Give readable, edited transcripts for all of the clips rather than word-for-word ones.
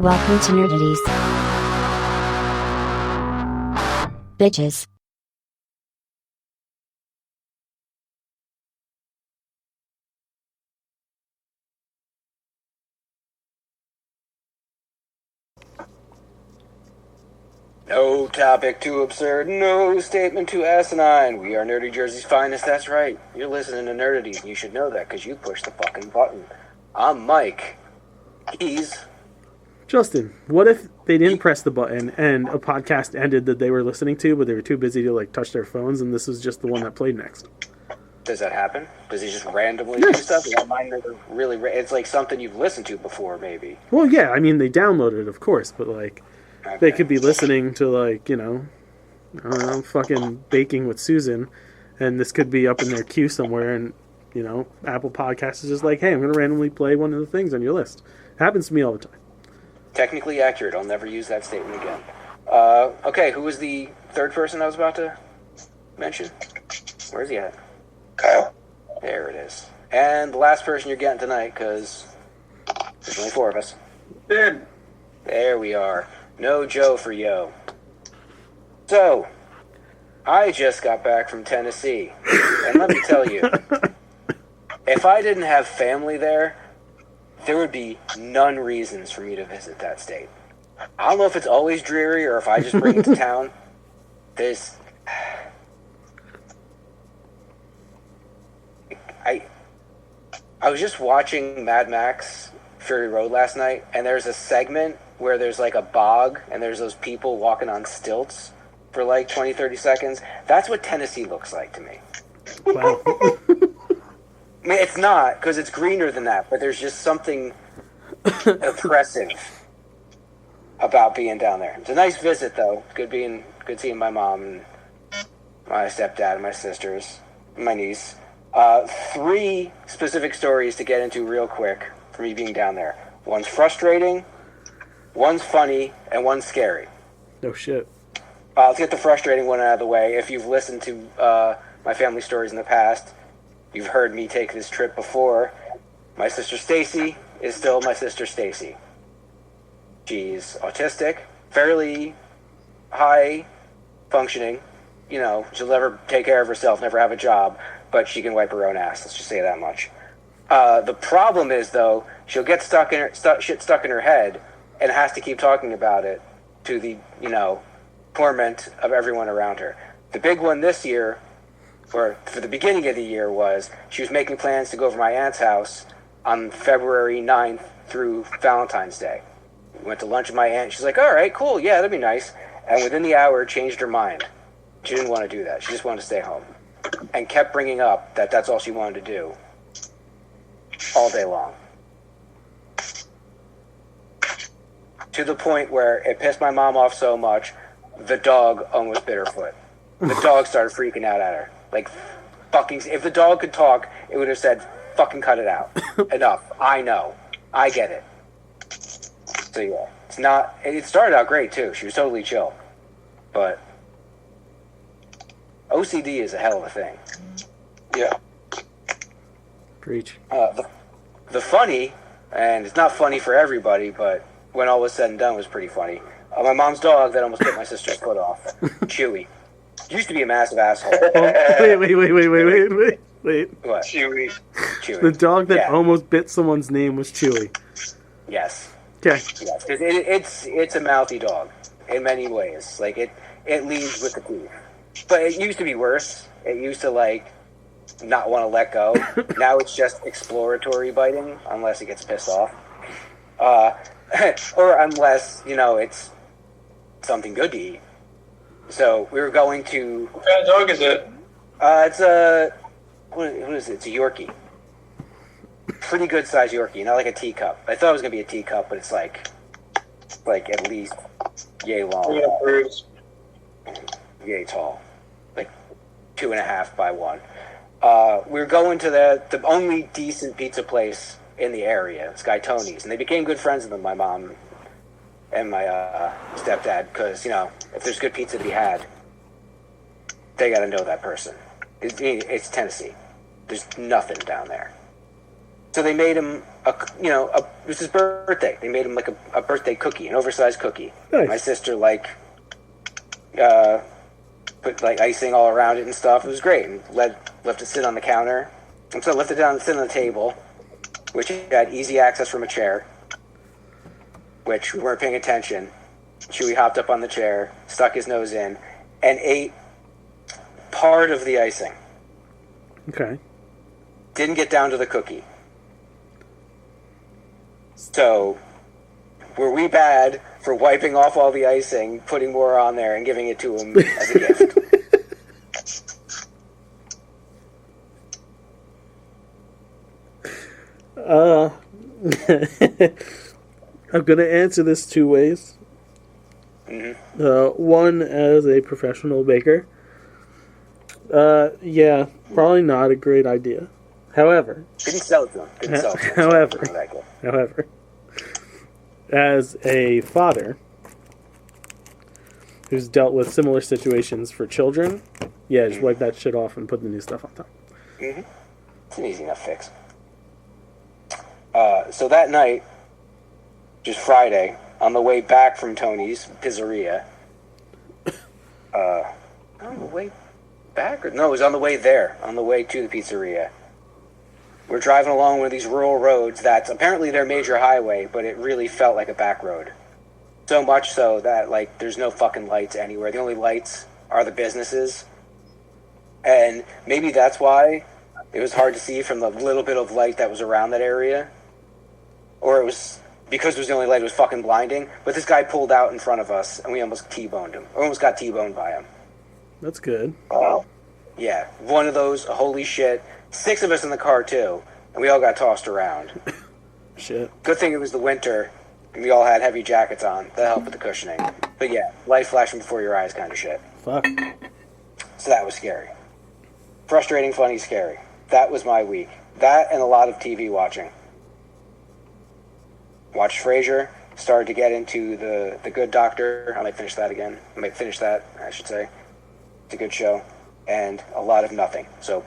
Welcome to Nerdities. Bitches. No topic too absurd, no statement too asinine. We are Nerdy Jersey's finest, that's right. You're listening to Nerdities, and you should know that because you pushed the fucking button. I'm Mike. He's... Justin, what if they didn't press the button and a podcast ended that they were listening to, but they were too busy to touch their phones, and this was just the one that played next? Does that happen? Does he just randomly do stuff? Yeah, mine never really... It's like something you've listened to before, maybe. Well, yeah, I mean, they downloaded it, of course, but, okay. They could be listening to, I don't know, fucking Baking with Susan, and this could be up in their queue somewhere, and, Apple Podcasts is just like, hey, I'm going to randomly play one of the things on your list. It happens to me all the time. Technically accurate. I'll never use that statement again. Okay, who was the third person I was about to mention? Where's he at? Kyle. There it is. And the last person you're getting tonight, because there's only four of us. Ben. There we are. No Joe for yo. So, I just got back from Tennessee. And let me tell you, if I didn't have family there would be none reasons for me to visit that state. I don't know if it's always dreary or if I just bring it to town. I was just watching Mad Max Fury Road last night, and there's a segment where there's a bog, and there's those people walking on stilts for 20, 30 seconds. That's what Tennessee looks like to me. Wow. I mean, it's not, because it's greener than that, but there's just something oppressive about being down there. It's a nice visit, though. Good seeing my mom and my stepdad and my sisters, and my niece. 3 specific stories to get into real quick for me being down there. One's frustrating, one's funny, and one's scary. No shit. Let's get the frustrating one out of the way. If you've listened to my family stories in the past, you've heard me take this trip before. My sister Stacy is still my sister Stacy. She's autistic, fairly high functioning. She'll never take care of herself, never have a job, but she can wipe her own ass. Let's just say that much. The problem is, though, she'll get shit stuck in her head and has to keep talking about it to the, torment of everyone around her. The big one this year, or for the beginning of the year, was she was making plans to go over my aunt's house on February 9th through Valentine's Day. We went to lunch with my aunt. She's like, all right, cool, yeah, that'd be nice. And within the hour, changed her mind. She didn't want to do that. She just wanted to stay home. And kept bringing up that that's all she wanted to do all day long. To the point where it pissed my mom off so much, the dog almost bit her foot. The dog started freaking out at her. If the dog could talk, it would have said, fucking cut it out. Enough. I know. I get it. So yeah, it started out great too. She was totally chill. But OCD is a hell of a thing. Yeah. Preach. The funny, and it's not funny for everybody, but when all was said and done, it was pretty funny. My mom's dog that almost bit my sister's foot off. Chewy. Used to be a massive asshole. Wait. What? Chewy. The dog that almost bit someone's name was Chewy. Yes. Okay. Yes, because it's a mouthy dog in many ways. It leads with the teeth. But it used to be worse. It used to not want to let go. Now it's just exploratory biting, unless it gets pissed off. Or unless, it's something good to eat. So we were going to... What kind of dog is it? It's a... What is it? It's a Yorkie. Pretty good sized Yorkie, not like a teacup. I thought it was going to be a teacup, but it's like at least yay long. Yay tall. 2.5 by 1. We were going to the only decent pizza place in the area. It's Guy Tony's. And they became good friends with them, my mom and my stepdad, because, if there's good pizza to be had, they got to know that person. It's Tennessee. There's nothing down there. So they made him it was his birthday. They made him like a birthday cookie, an oversized cookie. Nice. My sister put like icing all around it and stuff. It was great. And left it sit on the counter. And so left it down and sit on the table, which had easy access from a chair, which we weren't paying attention. Chewie hopped up on the chair, stuck his nose in, and ate part of the icing. Okay. Didn't get down to the cookie. So, were we bad for wiping off all the icing, putting more on there, and giving it to him as a gift? I'm going to answer this two ways. Mm-hmm. One, as a professional baker. Yeah, probably not a great idea. However, Didn't sell it to him. However, as a father who's dealt with similar situations for children, yeah, just wipe that shit off and put the new stuff on top. Mm-hmm. It's an easy enough fix. So that night, just Friday, on the way back from Tony's Pizzeria, on the way back? No, it was on the way there, on the way to the pizzeria. We're driving along one of these rural roads that's apparently their major highway, but it really felt like a back road. So much so that, like, there's no fucking lights anywhere. The only lights are the businesses. And maybe that's why it was hard to see from the little bit of light that was around that area. Or it was because it was the only light, it was fucking blinding. But this guy pulled out in front of us, and we almost T-boned him. Almost got T-boned by him. That's good. Yeah, one of those, holy shit. 6 of us in the car, too. And we all got tossed around. Shit. Good thing it was the winter, and we all had heavy jackets on. That helped with the cushioning. But yeah, light flashing before your eyes kind of shit. Fuck. So that was scary. Frustrating, funny, scary. That was my week. That and a lot of TV watching. Watched Frasier. Started to get into the Good Doctor. I might finish that again. I should say. It's a good show. And a lot of nothing. So,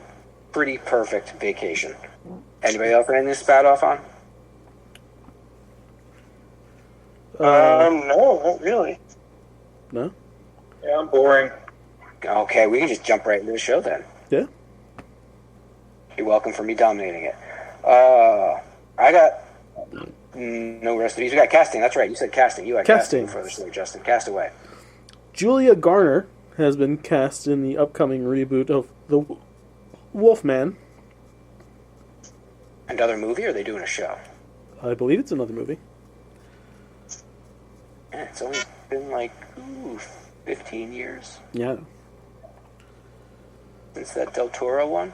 pretty perfect vacation. Anybody else anything to spat off on? No, not really. No? Yeah, I'm boring. Okay, we can just jump right into the show then. Yeah? You're welcome for me dominating it. I got no recipes. We got casting. That's right. You said casting. You had casting before the show, Justin. Cast away. Julia Garner has been cast in the upcoming reboot of The Wolfman. Another movie, or are they doing a show? I believe it's another movie. Yeah, it's only been like 15 years Yeah. since that Del Toro one.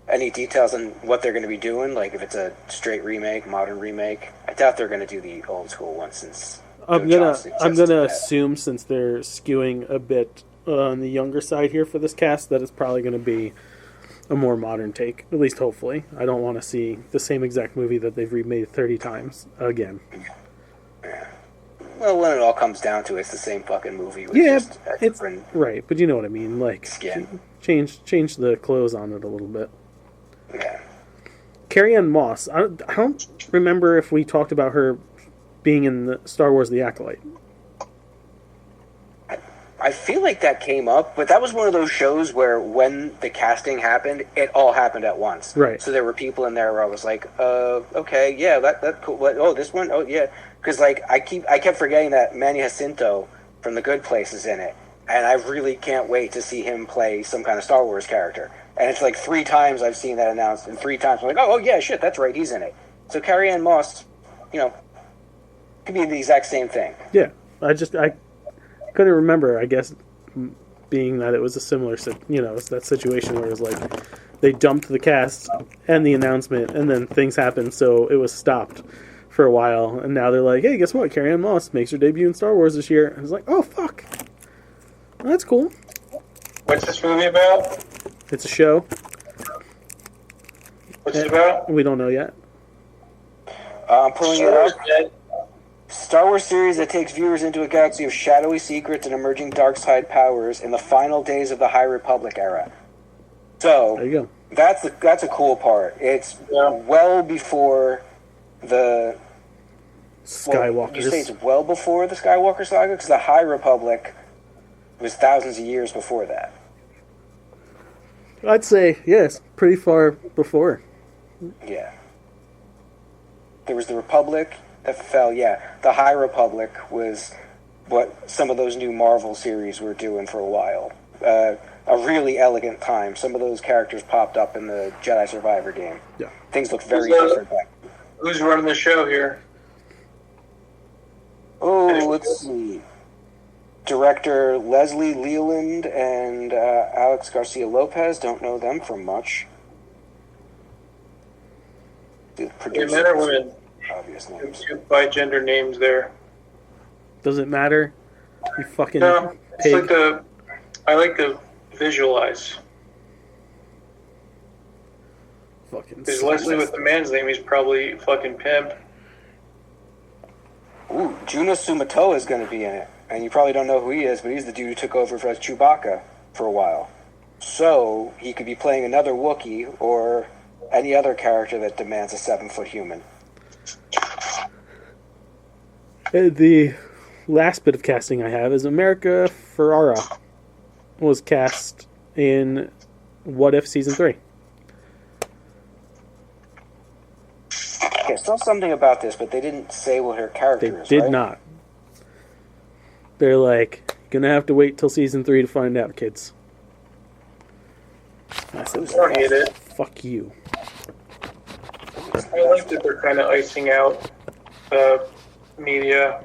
Any details on what they're going to be doing? Like if it's a straight remake, modern remake? I doubt they're going to do the old school one since I'm Joe gonna Johnston I'm just gonna did that. assume, since they're skewing a bit on the younger side here for this cast, that it's probably going to be a more modern take. At least hopefully. I don't want to see the same exact movie that they've remade 30 times again. Well, when it all comes down to it, it's the same fucking movie. With Yeah, just a it's different right, but you know what I mean. Like skin. change the clothes on it a little bit. Yeah. Carrie-Anne Moss. I don't remember if we talked about her being in the Star Wars: The Acolyte. I feel like that came up, but that was one of those shows where when the casting happened, it all happened at once. Right. So there were people in there where I was like, okay, yeah, that cool. What, oh, this one, oh yeah, because like I kept forgetting that Manny Jacinto from The Good Place is in it, and I really can't wait to see him play some kind of Star Wars character. And it's like 3 times I've seen that announced, and 3 times I'm like, oh yeah, shit, that's right, he's in it. So Carrie-Anne Moss, could be the exact same thing. Yeah, I couldn't remember. I guess being that it was a similar, it's that situation where it was like they dumped the cast and the announcement, and then things happened, so it was stopped for a while, and now they're like, hey, guess what? Carrie-Anne Moss makes her debut in Star Wars this year. And I was like, oh fuck, well, that's cool. What's this movie about? It's a show. What's it about? We don't know yet. I'm pulling it up. Star Wars series that takes viewers into a galaxy of shadowy secrets and emerging dark side powers in the final days of the High Republic era. So There you go. that's a cool part. It's well before the Skywalkers. You say it's well before the Skywalker saga because the High Republic was thousands of years before that. I'd say, yes, pretty far before. Yeah. There was the Republic that fell. Yeah, the High Republic was what some of those new Marvel series were doing for a while. A really elegant time. Some of those characters popped up in the Jedi Survivor game. Yeah. Things look very different back. Who's running the show here? Oh, let's see. Director Leslie Leland and Alex Garcia Lopez. Don't know them from much. The Men or women? Obvious names. By gender names there. Doesn't matter. You fucking No, it's pig. like I like to visualize. Fucking Because Leslie with the man's name, he's probably fucking pimp. Ooh, Juno Sumatoa is going to be in it. And you probably don't know who he is, but he's the dude who took over for Chewbacca for a while. So, he could be playing another Wookiee or any other character that demands a 7-foot human. The last bit of casting I have is America Ferrara was cast in What If Season 3. Okay, I saw something about this, but they didn't say what her They character is, did right? not. They're like, gonna have to wait till Season 3 to find out, kids. I said, I don't hate it. fuck you. I like that they're kind of icing out the media.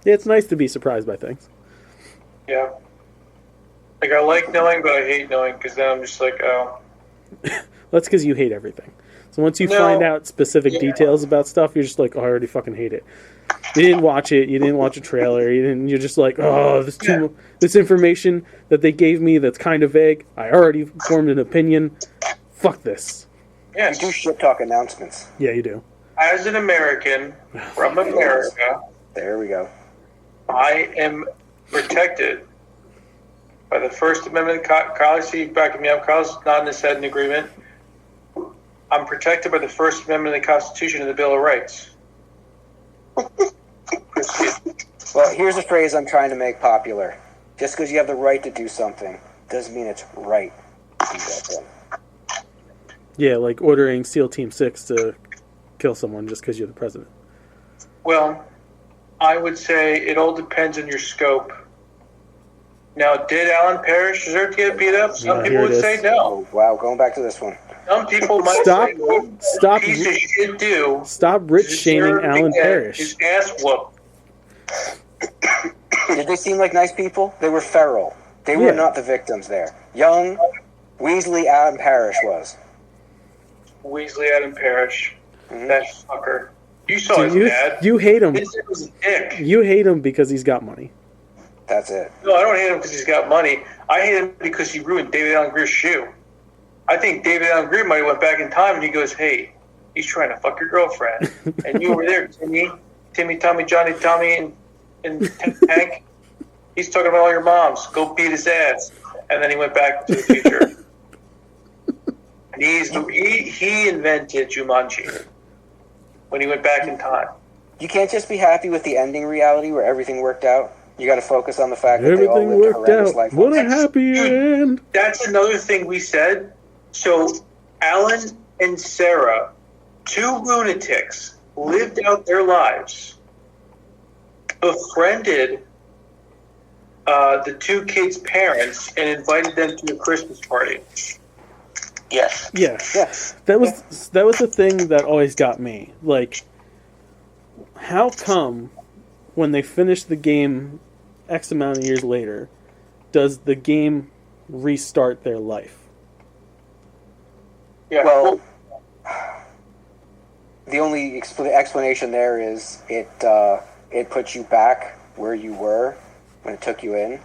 Yeah, it's nice to be surprised by things. Yeah. Like, I like knowing, but I hate knowing, because then I'm just like, oh. That's because you hate everything. So once you No. find out specific details about stuff, you're just like, oh, I already fucking hate it. You didn't watch it. You didn't watch a trailer. You're just like, oh, this information that they gave me that's kind of vague. I already formed an opinion. Fuck this. Yes. You do shit talk announcements. Yeah, you do. As an American from America, There we go. I am protected by the First Amendment. Kyle, see, backing me up. Kyle's nodding his head in agreement. I'm protected by the First Amendment of the Constitution and the Bill of Rights. Well, here's a phrase I'm trying to make popular. Just because you have the right to do something doesn't mean it's right to do that thing. Yeah, like ordering SEAL Team 6 to kill someone just because you're the president. Well, I would say it all depends on your scope. Now, did Alan Parrish deserve to get beat up? Some Yeah, people here it would say is. no. Oh, wow, going back to this one. Some people might Stop- say no. stop- Piece of shit do. Stop rich shaming deserve to Alan get Parrish. His ass whooped. Did they seem like nice people? They were feral. They were Yeah. not the victims there. Young, Weasley Adam Parrish was. Weasley Adam Parrish. Mhm. That fucker. You saw So his dad. you hate him. His dad was a dick. You hate him because he's got money. That's it. No, I don't hate him because he's got money. I hate him because he ruined David Allen Greer's shoe. I think David Allen Greer might have went back in time and he goes, hey, he's trying to fuck your girlfriend. And you over there, Timmy, Tommy, Johnny, Tommy, and Hank, he's talking about all your moms. Go beat his ass. And then he went back to the future. And he invented Jumanji when he went back in time. You can't just be happy with the ending reality where everything worked out. You got to focus on the fact that they all Everything lived worked horrendous out. life. What a happy Dude. end. That's another thing we said. So Alan and Sarah, two lunatics, lived out their lives, befriended the two kids' parents, and invited them to a Christmas party. Yes. Yeah. Yes. That was the thing that always got me. Like, how come when they finish the game X amount of years later, does the game restart their life? Yeah. Well, the only explanation there is it puts you back where you were when it took you in.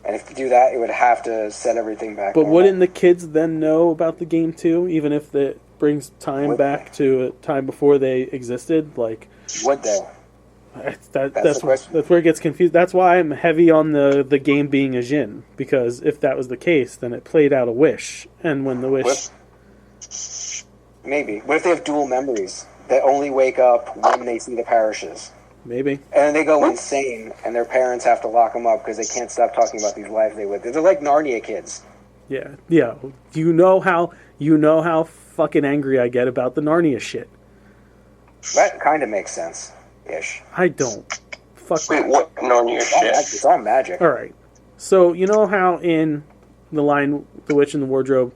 And if you do that, it would have to set everything back. But normal. wouldn't the kids then know about the game too, even if it brings time Would back to a time before they existed? Like, Would they? That's the question. where it gets confused. That's why I'm heavy on the game being a Jinn, because if that was the case, then it played out a wish, and when the wish, Maybe. What if they have dual memories that only wake up when they see the parishes? maybe. And then they go insane, and their parents have to lock them up because they can't stop talking about these lives they lived. They're like Narnia kids. Yeah. You know how fucking angry I get about the Narnia shit. That kind of makes sense, ish. I don't. Fuck. Wait, what Narnia shit? It's all magic. All right. So you know how in The Lion, the Witch, and the Wardrobe,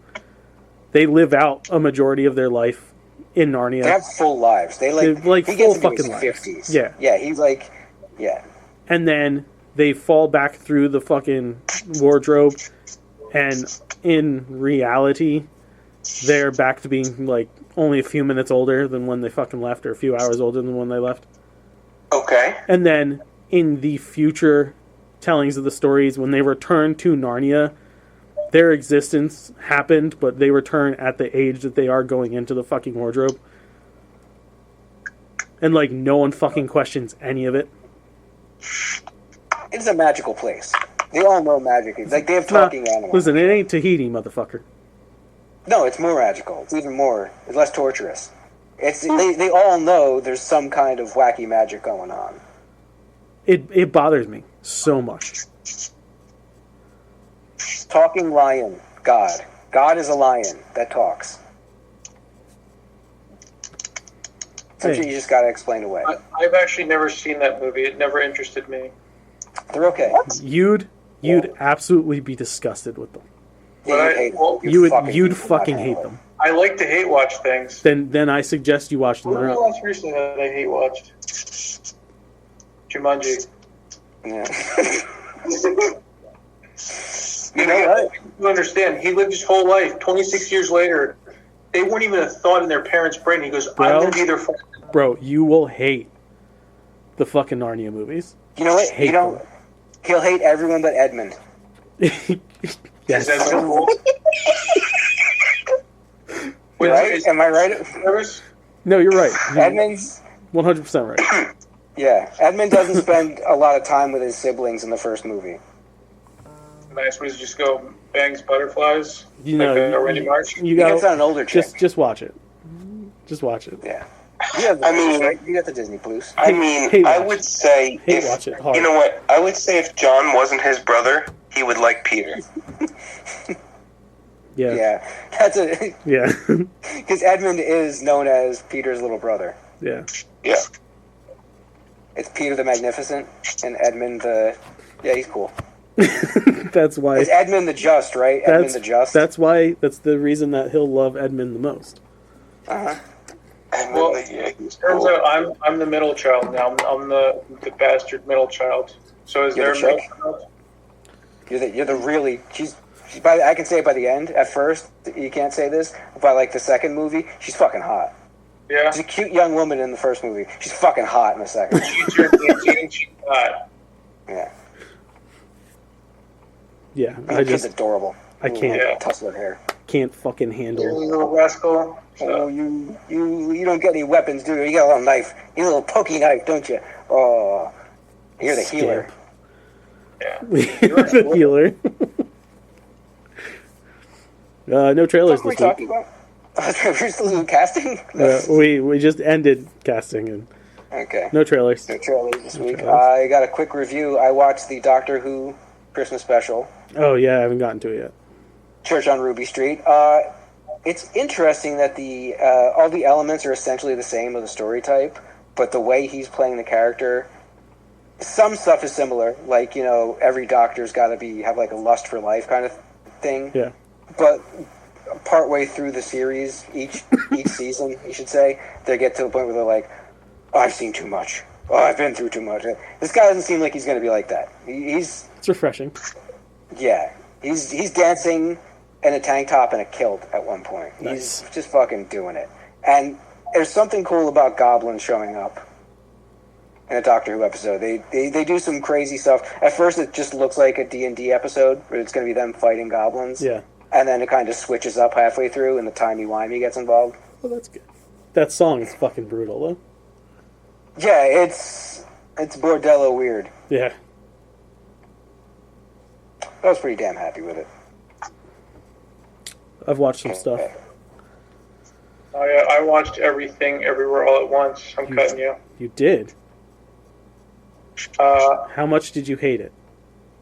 they live out a majority of their life in Narnia. They have full lives. They like he full gets into fucking his lives. 50s. Yeah. Yeah, he's like, yeah. And then they fall back through the fucking wardrobe, and in reality, they're back to being like only a few minutes older than when they fucking left, or a few hours older than when they left. Okay. And then in the future tellings of the stories, when they return to Narnia, their existence happened, but they return at the age that they are going into the fucking wardrobe. And like no one fucking questions any of it. It's a magical place. They all know magic. It's like they have talking animals. Listen, it ain't Tahiti, motherfucker. No, it's more magical. It's even more. It's less torturous. They all know there's some kind of wacky magic going on. It bothers me so much. Talking lion. God. God is a lion that talks. Some shit you just gotta explain away. I've actually never seen that movie. It never interested me. They're okay. You'd absolutely be disgusted with them. Yeah, you'd hate them. well, You'd fucking hate them. I like to hate watch things. Then I suggest you watch them. What did I watch recently that I hate watched? Jumanji. Yeah. You know, you understand, he lived his whole life. 26 years later, they weren't even a thought in their parents' brain. He goes, I'm going to be their friend. Bro, you will hate the fucking Narnia movies. You know what? Hate them. He'll hate everyone but Edmund. Is Yes. that so cool? Wait, Right? Am I right? No, you're right. Edmund's... 100% right. Yeah. Edmund doesn't spend a lot of time with his siblings in the first movie. Nice. What, just go bangs butterflies? You Like know, a Randy Marsh? you He gets on got an older chick. just watch it. Just watch it. Yeah. You have the I mean- right? You got the Disney Plus. I mean, Hate I watch would it. say Hate watch it hard. you know what? I would say if John wasn't his brother, he would like Peter. Yeah. Yeah. That's a... Yeah. Because Edmund is known as Peter's little brother. Yeah. Yeah. It's Peter the Magnificent and Edmund the... Yeah, he's cool. That's why. It's Edmund the Just, right? Edmund the Just. That's why. That's the reason that he'll love Edmund the most. Uh-huh. And Well, then yeah, he's Turns cool. out I'm the middle child now. I'm the bastard middle child. So is You're there a the middle child? child? You're the really... She's by, I can say it by the end. At first, you can't say this. But by, like, the second movie, she's fucking hot. Yeah. She's a cute young woman in the first movie. She's fucking hot in the second. She turned 18, she's not. Yeah. Yeah. And I the kid's just adorable. I can't Yeah. Tussle of hair. can't fucking You handle. little rascal. Oh, you don't get any weapons, do you? You got a little knife. You got a little pokey knife, don't you? Oh, you're the healer. Yeah. The healer. No trailers What are we this week. talking about? We're still doing casting? We just ended casting and Okay. no trailers. No trailers this week. trailers. I got a quick review. I watched the Doctor Who Christmas special, Oh yeah, I haven't gotten to it yet. Church on Ruby Street. It's interesting that the all the elements are essentially the same of the story type, but the way he's playing the character, some stuff is similar. Like, you know, every Doctor's got to have like a lust for life kind of thing. Yeah. But partway through the series, each season, you should say, they get to the point where they're like, oh, I've seen too much. Oh, I've been through too much. This guy doesn't seem like he's going to be like that. He's It's refreshing. he's dancing in a tank top and a kilt at one point. Nice. He's just fucking doing it. And there's something cool about goblins showing up in a Doctor Who episode. They do some crazy stuff. At first, it just looks like a D&D episode where it's going to be them fighting goblins. Yeah. And then it kind of switches up halfway through, and the timey-wimey gets involved. Well, that's good. That song is fucking brutal though. Yeah, it's It's bordello weird. Yeah. I was pretty damn happy with it. I've watched some stuff. I watched everything, everywhere, all at once. I'm cutting you. You did? How much did you hate it?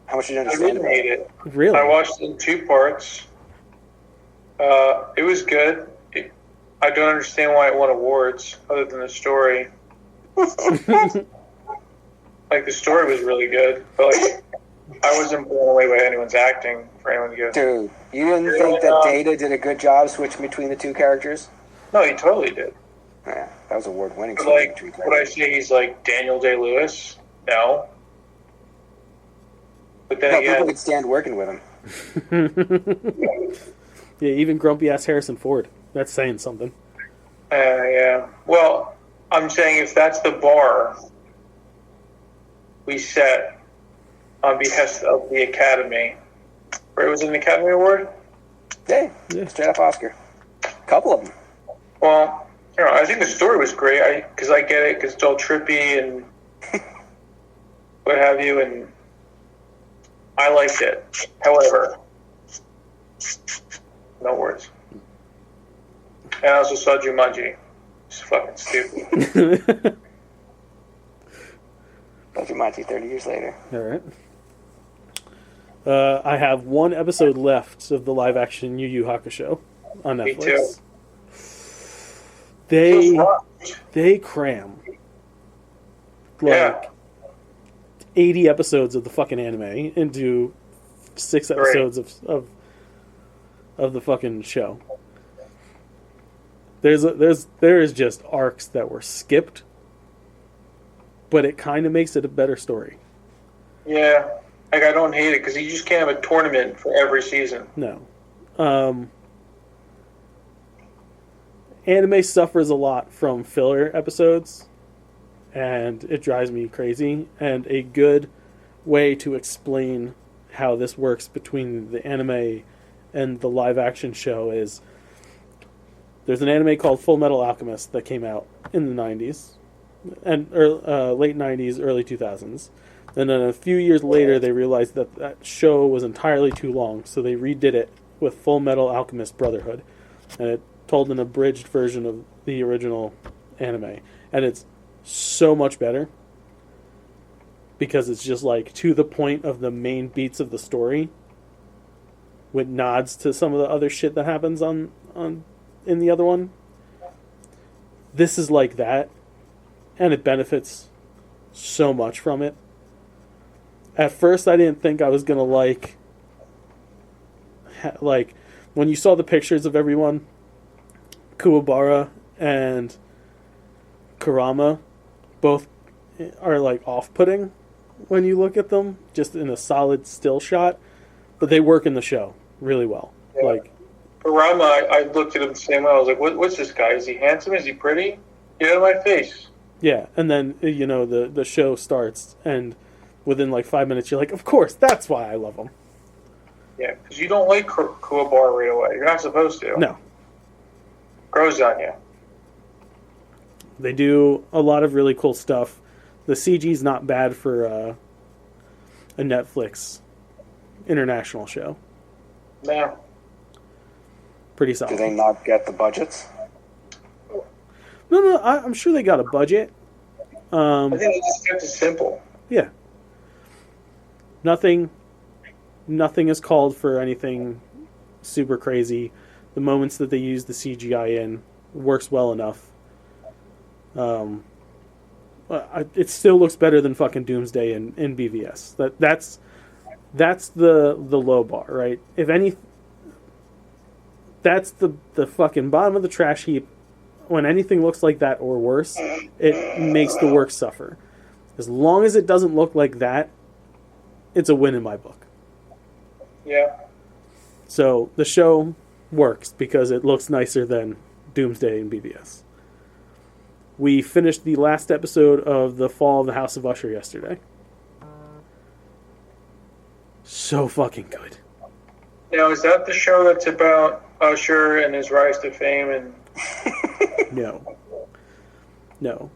How much did you I understand didn't about hate it? it. Really? I watched it in 2 parts. It was good. I don't understand why it won awards, other than the story. Like, the story was really good, but like, I wasn't blown away by anyone's acting for anyone to go. Dude, you didn't think that Data did a good job switching between the two characters? No, he totally did. Yeah, that was award-winning. But like, would I say he's like Daniel Day-Lewis? No. But then No, people again, could stand working with him. Yeah, even grumpy ass Harrison Ford. That's saying something. yeah. Well, I'm saying if that's the bar we set on behest of the Academy, or it was an Academy Award? Yeah, straight up Oscar. A couple of them. Well, you know, I think the story was great. Because I get it, because it's all trippy and what have you, and I liked it. However, no words. And I also saw Jumanji. It's fucking stupid. Jumanji 30 years later. All right. I have 1 episode left of the live-action Yu Yu Hakusho on Me Netflix. too. They cram like Yeah. 80 episodes of the fucking anime into 6 episodes of the fucking show. There is just arcs that were skipped, but it kind of makes it a better story. Yeah. Like, I don't hate it, because you just can't have a tournament for every season. No. Anime suffers a lot from filler episodes, and it drives me crazy. And a good way to explain how this works between the anime and the live-action show is there's an anime called Full Metal Alchemist that came out in the 90s, and late 90s, early 2000s. And then a few years later, they realized that that show was entirely too long, so they redid it with Full Metal Alchemist Brotherhood. And it told an abridged version of the original anime. And it's so much better, because it's just like to the point of the main beats of the story, with nods to some of the other shit that happens in the other one. This is like that, and it benefits so much from it. At first, I didn't think I was gonna like when you saw the pictures of everyone, Kuwabara and Kurama both are like off-putting when you look at them, just in a solid still shot, but they work in the show really well. Yeah. Like Kurama, I looked at him the same way. I was like, what's this guy? Is he handsome? Is he pretty? Get out of my face. yeah, and then the show starts, and within like 5 minutes, you're like, of course, that's why I love them. Yeah, because you don't like Kuwabara right away. You're not supposed to. No, Grows on you. they do a lot of really cool stuff. The CG's not bad for a Netflix international show. No. Pretty Do solid. they not get the budgets? No, I'm sure they got a budget. I think they just kept it simple. Yeah. Nothing is called for anything super crazy. The moments that they use the CGI in works well enough. It still looks better than fucking Doomsday in BVS. That's the low bar, right? If any, that's the fucking bottom of the trash heap. When anything looks like that or worse, it makes the work suffer. As long as it doesn't look like that, it's a win in my book. Yeah. So the show works because it looks nicer than Doomsday and BVS. We finished the last episode of The Fall of the House of Usher yesterday. So fucking good. Now, is that the show that's about Usher and his rise to fame? And No.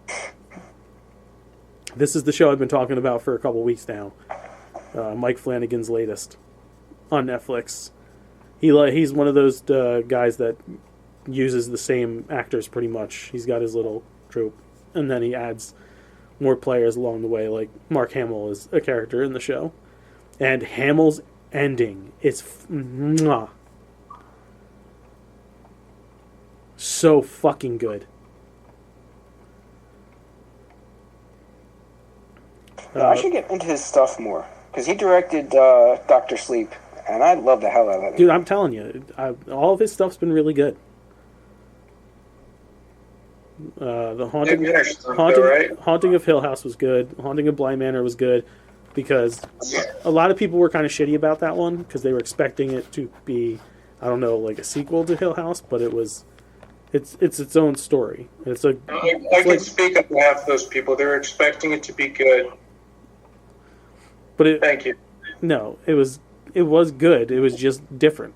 This is the show I've been talking about for a couple weeks now. Mike Flanagan's latest on Netflix. He's one of those guys that uses the same actors pretty much. He's got his little troupe, and then he adds more players along the way. Like Mark Hamill is a character in the show, and Hamill's ending is mwah, so fucking good. I should get into his stuff more, because he directed Doctor Sleep, and I love the hell out of that. Dude, I'm telling you, all of his stuff's been really good. The Haunting of Hill House was good. Haunting of Bly Manor was good, because a lot of people were kind of shitty about that one, because they were expecting it to be, I don't know, like a sequel to Hill House, but it's its own story. I can speak on behalf of those people. They're expecting it to be good. But thank you. No, it was good. It was just different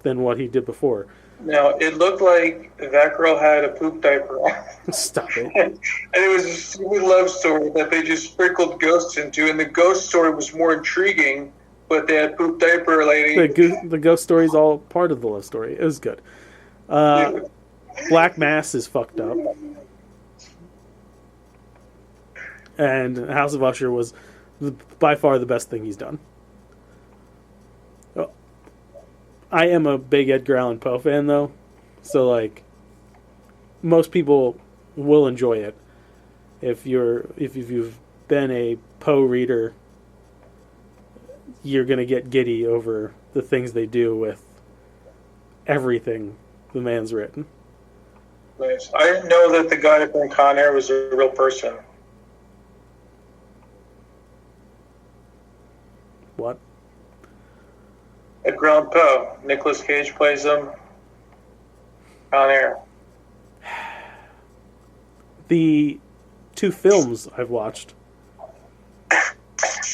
than what he did before. No, it looked like that girl had a poop diaper on. Stop it. And it was a sweet love story that they just sprinkled ghosts into, and the ghost story was more intriguing, but they had poop diaper lady. The ghost story is all part of the love story. It was good. Black Mass is fucked up. And House of Usher was by far the best thing he's done. I am a big Edgar Allan Poe fan, though, so like most people will enjoy it. If you've been a Poe reader, you're gonna get giddy over the things they do with everything the man's written. Nice. I didn't know that the guy from Con Air was a real person. What? Edgar Allan Poe. Nicolas Cage plays him. Con Air. The 2 films I've watched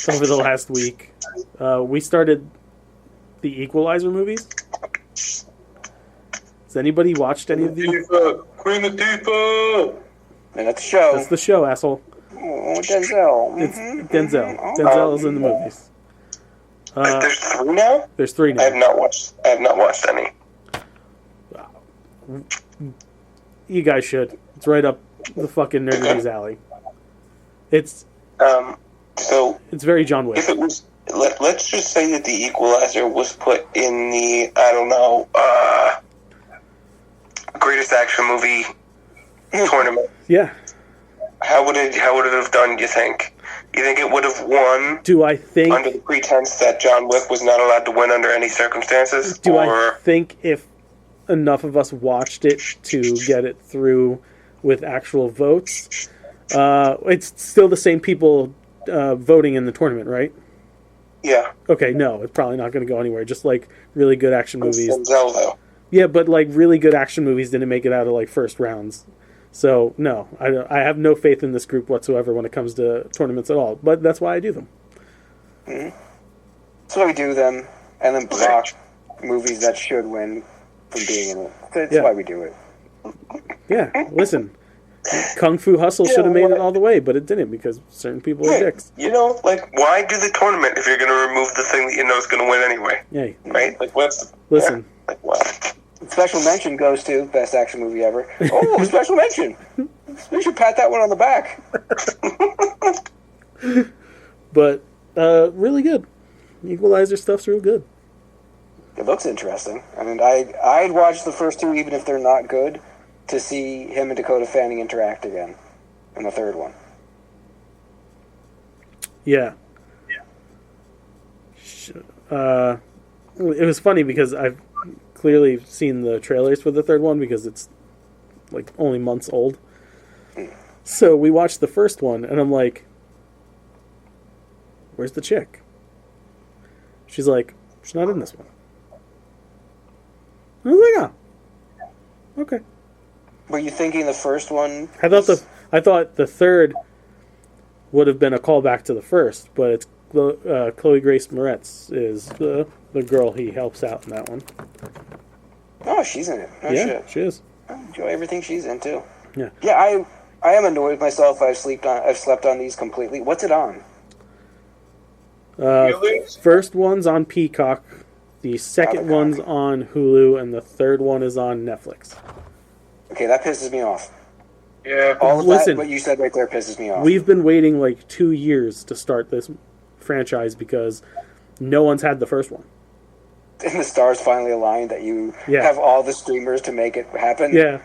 over the last week. We started the Equalizer movies. Has anybody watched any of these? Queen Latifah! And that's the show. That's the show, asshole. Oh, Denzel. It's Denzel. Denzel is in the movies. There's 3 now? There's 3 now. I have not watched any. You guys should. It's right up the fucking nerdity's alley. It's very John Wick. If it was, let's just say that the Equalizer was put in the, I don't know, greatest action movie tournament. Yeah. How would it have done, do you think? You think it would have won? Do I think under the pretense that John Wick was not allowed to win under any circumstances? I think if enough of us watched it to get it through with actual votes, it's still the same people voting in the tournament, right? Yeah. Okay, no, it's probably not going to go anywhere. Just like really good action movies. Denzel, though. Yeah, but like really good action movies didn't make it out of like first rounds. So, no, I have no faith in this group whatsoever when it comes to tournaments at all. But that's why I do them. Mm-hmm. That's why we do them, and then block movies that should win from being in it. That's why we do it. Yeah, listen. Kung Fu Hustle should have made it all the way, but it didn't because certain people are dicks. You know, like, why do the tournament if you're going to remove the thing that you know is going to win anyway? Hey. Right? Like, what's the... Listen. Yeah, like, what? Special mention goes to best action movie ever. Oh, special mention! We should pat that one on the back. But really good. Equalizer stuff's real good. It looks interesting. I mean, I'd watch the first 2 even if they're not good to see him and Dakota Fanning interact again in the third one. Yeah. It was funny because I've clearly seen the trailers for the third one because it's like only months old. So we watched the first one and I'm like, where's the chick? She's like, she's not in this one. I was like, oh, okay. Were you thinking the first one? I thought the third would have been a callback to the first, but it's Chloe Grace Moretz is the girl he helps out in that one. Oh, she's in it. Oh, yeah, shit. she is. I enjoy everything she's in, too. Yeah. Yeah, I am annoyed with myself. I've slept on these completely. What's it on? First one's on Peacock, the second one's on Hulu, and the third one is on Netflix. Okay, that pisses me off. Yeah. All of Listen, that, what you said right there, pisses me off. We've been waiting like 2 years to start this franchise because no one's had the first one. And the stars finally aligned that you Yeah. have all the streamers to make it happen. Yeah.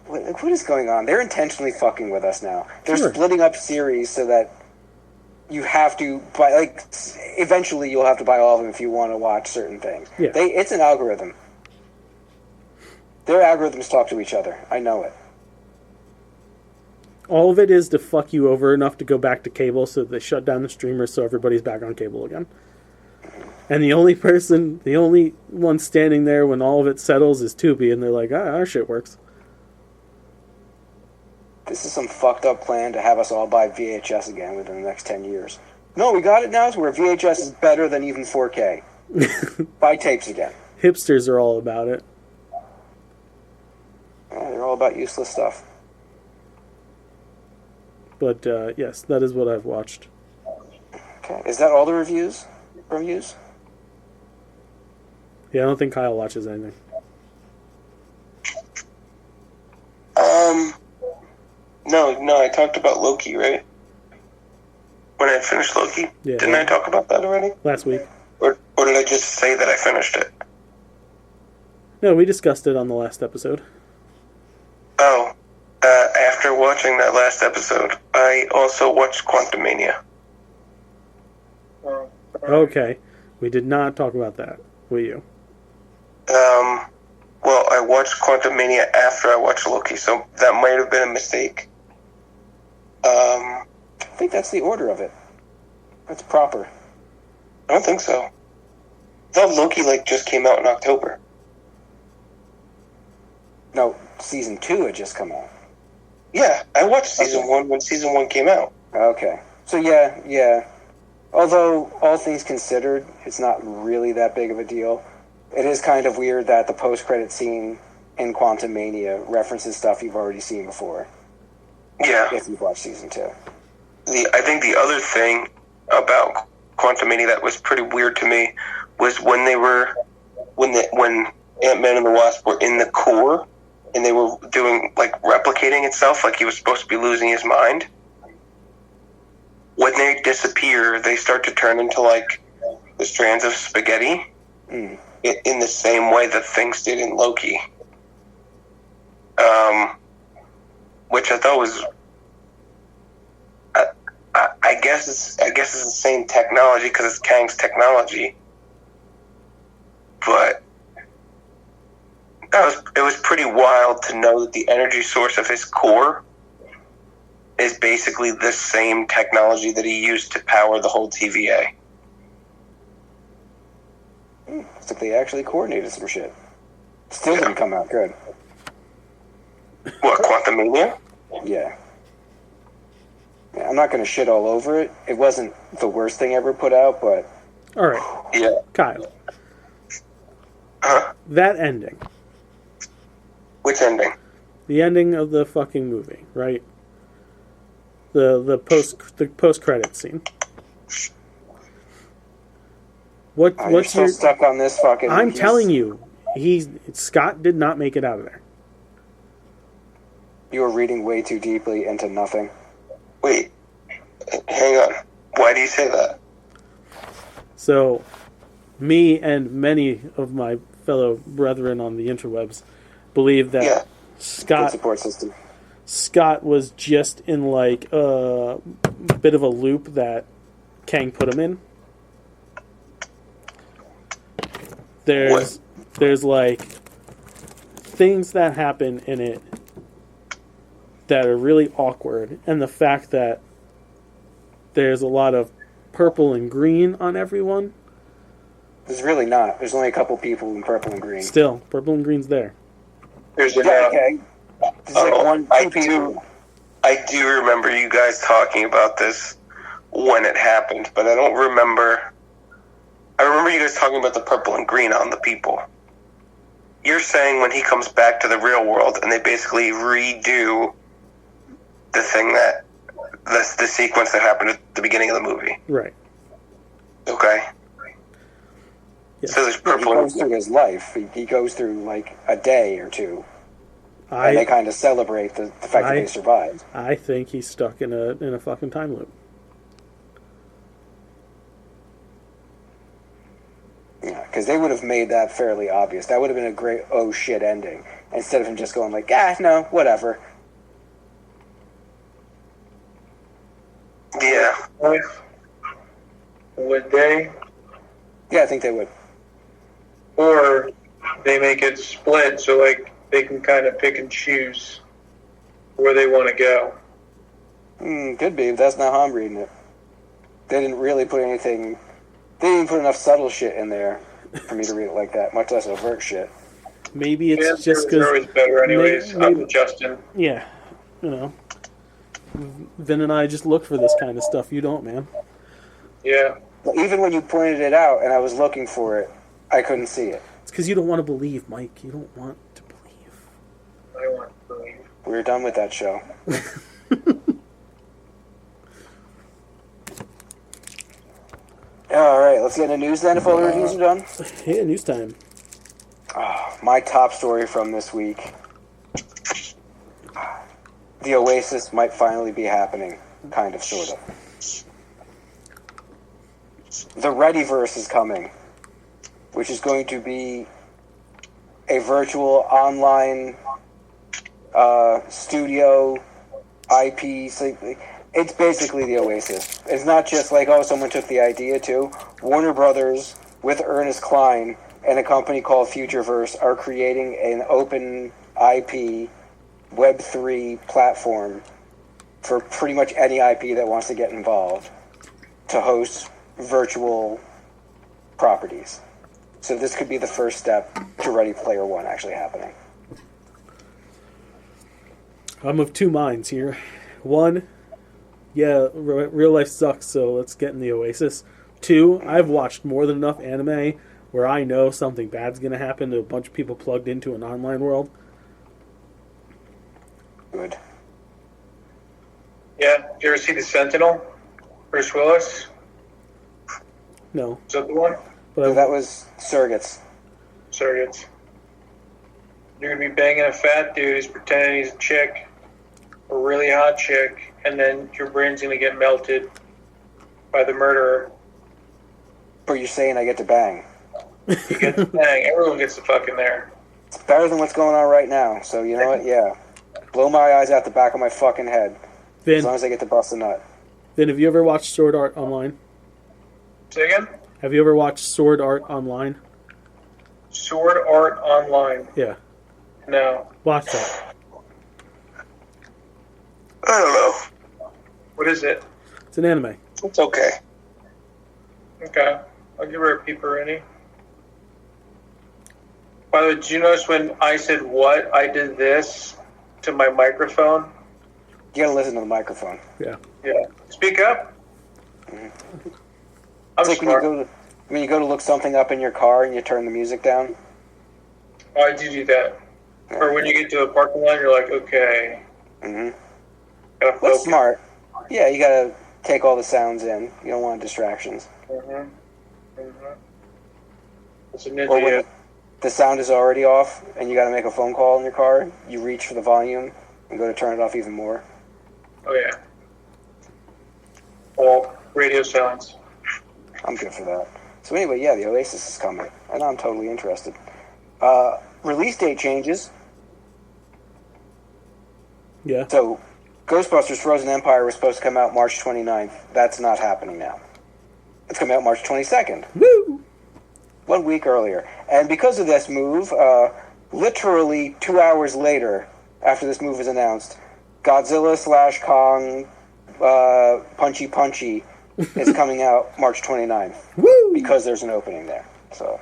What is going on? They're intentionally fucking with us now. They're Sure. splitting up series so that you have to buy, like, eventually you'll have to buy all of them if you want to watch certain things. Yeah. It's an algorithm. Their algorithms talk to each other. I know it. All of it is to fuck you over enough to go back to cable, so they shut down the streamers so everybody's back on cable again. And the only one standing there when all of it settles is Tubi, and they're like, our shit works. This is some fucked up plan to have us all buy VHS again within the next 10 years. No, we got it now, so where VHS is better than even 4K. Buy tapes again. Hipsters are all about it. Yeah, they're all about useless stuff. But, yes, that is what I've watched. Okay, is that all the reviews? Yeah, I don't think Kyle watches anything. No, I talked about Loki, right? When I finished Loki? Yeah. Didn't I talk about that already? Last week. Or did I just say that I finished it? No, we discussed it on the last episode. Oh, after watching that last episode, I also watched Quantumania. Okay. We did not talk about that, will you? Well, I watched Quantumania after I watched Loki, so that might have been a mistake. I think that's the order of it. That's proper. I don't think so. I thought Loki, just came out in October. No, season 2 had just come out. Yeah, I watched season 1 when season 1 came out. Okay. So yeah. Although, all things considered, it's not really that big of a deal. It is kind of weird that the post-credit scene in Quantumania references stuff you've already seen before. Yeah. If you've watched season 2. I think the other thing about Quantumania that was pretty weird to me was when Ant-Man and the Wasp were in the core and they were doing, replicating itself, like he was supposed to be losing his mind. When they disappear, they start to turn into, the strands of spaghetti in the same way that things did in Loki. Which I thought was... I guess it's the same technology because it's Kang's technology, but it was pretty wild to know that the energy source of his core is basically the same technology that he used to power the whole TVA. It's like they actually coordinated some shit. Still didn't come out good. What, Quantumania? Yeah. I'm not going to shit all over it. It wasn't the worst thing ever put out, but... All right. Yeah. Kyle. Huh? That ending. Which ending? The ending of the fucking movie, right? The post credit scene. You're What's still your... stuck on this fucking... I'm telling you, Scott did not make it out of there. You were reading way too deeply into nothing. Wait, hang on. Why do you say that? So, me and many of my fellow brethren on the interwebs believe that Yeah. Good support system. Scott was just in a bit of a loop that Kang put him in. There's things that happen in it that are really awkward, and the fact that there's a lot of purple and green on everyone. There's really not. There's only a couple people in purple and green. Still, purple and green's there. There's Yeah, okay. There's I do remember you guys talking about this when it happened, but I don't remember. I remember you guys talking about the purple and green on the people. You're saying when he comes back to the real world and they basically redo the thing that the sequence that happened at the beginning of the movie. Right. Okay. Yes. So there's He purple. goes through his life. He goes through like a day or two, and they kind of celebrate the fact that they survived. I think he's stuck in a fucking time loop. Yeah, because they would have made that fairly obvious. That would have been a great oh shit ending instead of him just going like, no, whatever. Yeah. Would they? Yeah, I think they would. Or they make it split so like they can kind of pick and choose where they want to go. Could be, but that's not how I'm reading it. They didn't really put anything. They didn't put enough subtle shit in there for me to read it like that, much less overt shit. Maybe it's Yeah, just they're always because. better, anyways. I'm adjusting. Yeah, you know, Vin and I just look for this kind of stuff. You don't, man. Yeah. But even when you pointed it out and I was looking for it, I couldn't see it. It's because you don't want to believe, Mike. You don't want to believe. I want to believe. We were done with that show. All right, let's get into news then if all the reviews are done. Hey, news time. My top story from this week. The Oasis might finally be happening, kind of, sort of. The Readyverse is coming, which is going to be a virtual online studio IP. It's basically the Oasis. It's not just like, oh, someone took the idea too. Warner Brothers, with Ernest Cline, and a company called Futureverse are creating an open IP Web3 platform for pretty much any IP that wants to get involved to host virtual properties. So this could be the first step to Ready Player One actually happening. I'm of two minds here. One, yeah, real life sucks, so let's get in the Oasis. Two, I've watched more than enough anime where I know something bad's going to happen to a bunch of people plugged into an online world. Good. Yeah. Did you ever see The Sentinel? Bruce Willis? No. Is that the one? But So that was Surrogates. Surrogates. You're going to be banging a fat dude who's pretending he's a chick, a really hot chick, and then your brain's going to get melted by the murderer. But you're saying I get to bang. You get to bang. Everyone gets to fucking there. It's better than what's going on right now. So you know what? Yeah. Blow my eyes out the back of my fucking head. As long Vin, as I get to bust a nut. Vin, have you ever watched Sword Art Online? Say again? Have you ever watched Sword Art Online? Sword Art Online. Yeah. No. Watch that. I don't know. What is it? It's an anime. It's okay. Okay. I'll give her a peeper, any. By the way, did you notice when I said what, I did this to my microphone? You gotta listen to the microphone. Yeah. Yeah. Speak up. It's I'm like smart. when you go to look something up in your car and you turn the music down. Oh, I do that. Or when you get to a parking lot, you're like, okay. Mm-hmm. Gotta That's focus. smart. Yeah, you gotta take all the sounds in. You don't want distractions. It's a Or ninja. when the sound is already off and you gotta make a phone call in your car, you reach for the volume and go to turn it off even more. Oh, yeah. All radio silence. I'm good for that. So anyway, yeah, the Oasis is coming. And I'm totally interested. Release date changes. Yeah. So, Ghostbusters Frozen Empire was supposed to come out March 29th. That's not happening now. It's coming out March 22nd. Woo! 1 week earlier. And because of this move, literally 2 hours later, after this move is announced, Godzilla / Kong Punchy Punchy is coming out March 29th. Woo! Because there's an opening there. So,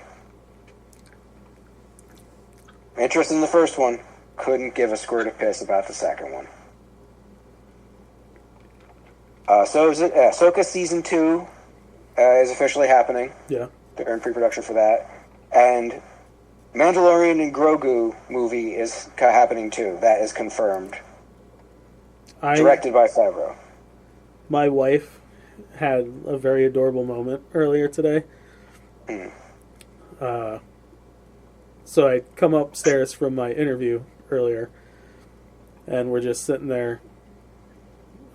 interested in the first one. Couldn't give a squirt of piss about the second one. So is it, Ahsoka Season 2 is officially happening. Yeah. They're in pre-production for that. And Mandalorian and Grogu movie is happening too. That is confirmed. Directed by Favreau. My wife had a very adorable moment earlier today. So I come upstairs from my interview earlier, and we're just sitting there,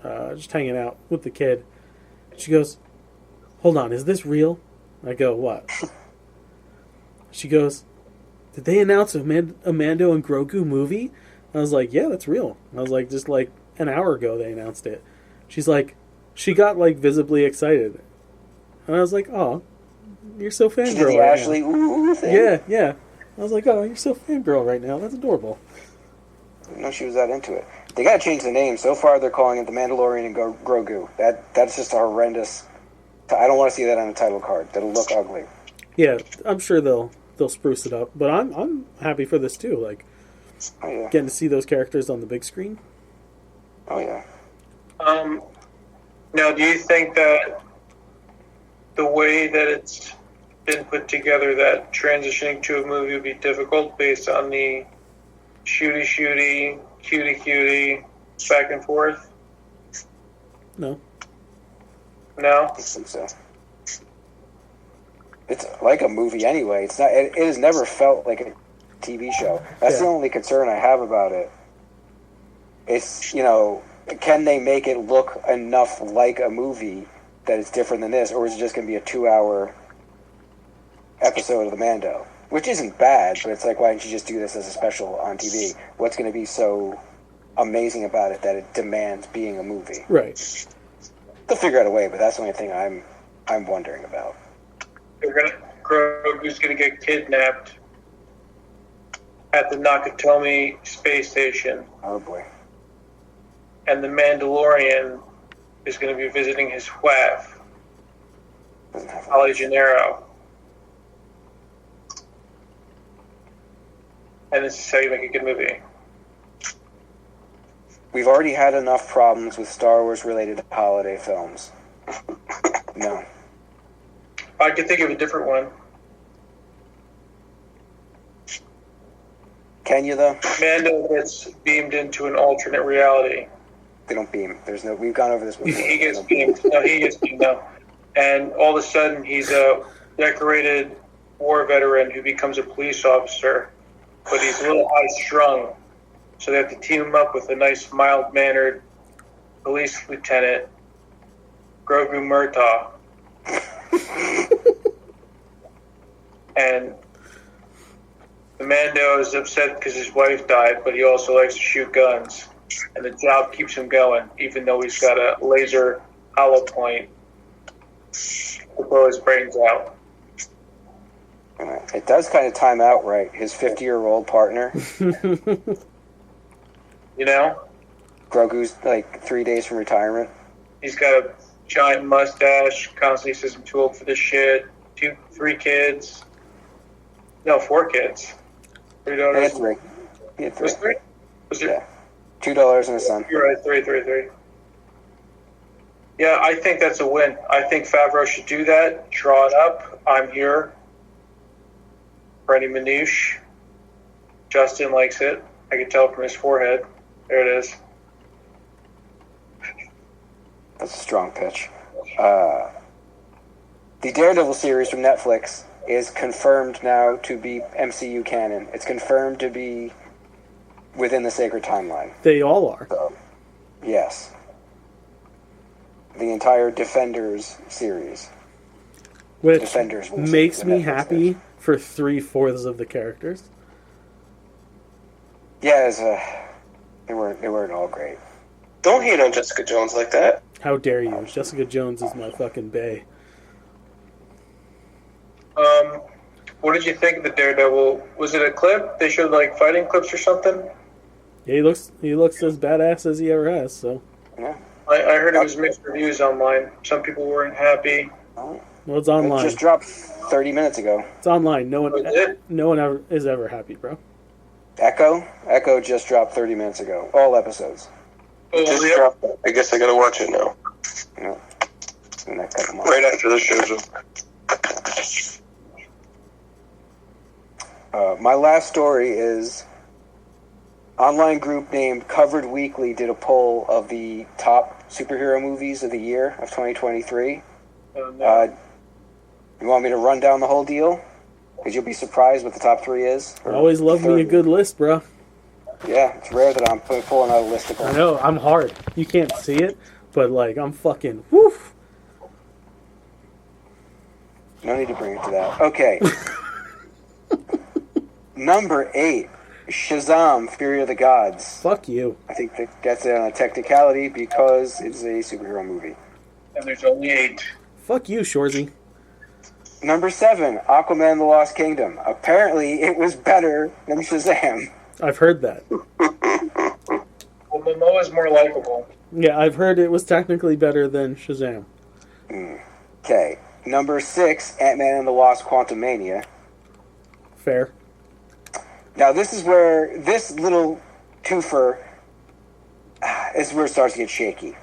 just hanging out with the kid. She goes, "Hold on, is this real?" I go, "What?" She goes, "Did they announce a Mando and Grogu movie?" I was like, "Yeah, that's real." I was like, just like an hour ago they announced it. She's like, she got like visibly excited. And I was like, "Oh, you're so fangirl." She did the right Ashley now. ooh thing. Yeah. I was like, "Oh, you're so fangirl right now. That's adorable." I didn't know she was that into it. They gotta change the name. So far, they're calling it The Mandalorian and Grogu. That's just a horrendous. I don't want to see that on a title card. That'll look ugly. Yeah, I'm sure they'll spruce it up. But I'm happy for this too. Like, Oh yeah. getting to see those characters on the big screen. Oh yeah. Now, do you think that the way that it's been put together, that transitioning to a movie would be difficult based on the shooty, cutie, back and forth? No. No? I think so. It's like a movie anyway. It's not. It has never felt like a TV show. That's the only concern I have about it. It's, can they make it look enough like a movie that it's different than this, or is it just going to be a 2-hour episode of the Mando? Which isn't bad, but it's like, why didn't you just do this as a special on TV? What's going to be so amazing about it that it demands being a movie? Right. They'll figure out a way, but that's the only thing I'm wondering about. Grogu's gonna get kidnapped at the Nakatomi space station, Oh boy. and the Mandalorian is going to be visiting his wife, Doesn't have Ali Gennaro. And this is how you make a good movie. We've already had enough problems with Star Wars related holiday films. No. I could think of a different one. Can you though? Mando gets beamed into an alternate reality. They don't beam. We've gone over this before. He gets beamed. No, he gets beamed. No. And all of a sudden, he's a decorated war veteran who becomes a police officer, but he's a little high-strung. So they have to team him up with a nice, mild-mannered police lieutenant, Grogu Murtaugh. And the Mando is upset because his wife died, but he also likes to shoot guns. And the job keeps him going, even though he's got a laser hollow point to blow his brains out. It does kind of time out right. His 50-year-old partner, You know? Grogu's like 3 days from retirement. He's got a giant mustache, constantly says I'm too old for this shit. 3 kids. No, 4 kids. 3 He daughters. had 3. He had 3. Was 3? Was it? Yeah. $2 and a son. You're right, 3. Yeah, I think that's a win. I think Favreau should do that. Draw it up. I'm here. For any minutiae. Justin likes it. I can tell from his forehead. There it is. That's a strong pitch. The Daredevil series from Netflix is confirmed now to be MCU canon. It's confirmed to be within the sacred timeline. They all are. So, yes. The entire Defenders series. Which Defenders was makes the me Netflix happy series. for 3/4 of the characters. Yeah, they weren't all great. Don't hate on Jessica Jones like that. How dare you? Jessica Jones is my fucking bae. What did you think of the Daredevil? Was it a clip? They showed like fighting clips or something? Yeah, he looks as badass as he ever has. So, Yeah. I heard it was mixed reviews online. Some people weren't happy. Oh, well, it's it online. just dropped 30 minutes ago. It's online. No Was it? one ever is ever happy, bro. Echo just dropped 30 minutes ago. All episodes. Just Yep. dropped it. I guess I gotta watch it now. Yeah. In the next couple months. Right after the show's over. My last story is online group named Covered Weekly did a poll of the top superhero movies of the year of 2023. Oh, no. You want me to run down the whole deal? Because you'll be surprised what the top 3 is. I always love me a good list, bro. Yeah, it's rare that I'm pulling out a list of I know, I'm hard. You can't see it, but like, I'm fucking woof. No need to bring it to that. Okay. Number 8, Shazam! Fury of the Gods. Fuck you. I think that gets it on a technicality because it's a superhero movie. And there's only 8. Fuck you, Shorzy. Number 7, Aquaman and the Lost Kingdom. Apparently, it was better than Shazam. I've heard that. Well, Momoa's more likable. Yeah, I've heard it was technically better than Shazam. Okay. Number 6, Ant-Man and the Wasp Quantumania. Fair. Now, this is where this little twofer is where it starts to get shaky.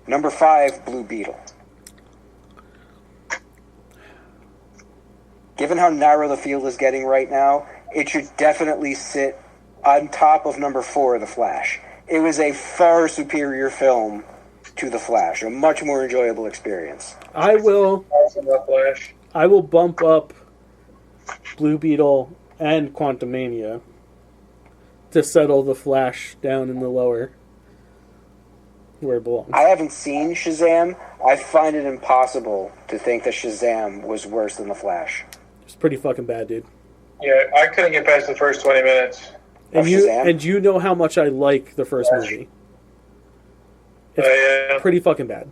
Number 5, Blue Beetle. Given how narrow the field is getting right now, it should definitely sit on top of number 4, The Flash. It was a far superior film to The Flash, a much more enjoyable experience. I will Flash. bump up Blue Beetle and Quantumania to settle The Flash down in the lower where it belongs. I haven't seen Shazam. I find it impossible to think that Shazam was worse than The Flash. It's pretty fucking bad, dude. Yeah, I couldn't get past the first 20 minutes. And Shazam? you know how much I like the first movie. It's Yeah. pretty fucking bad.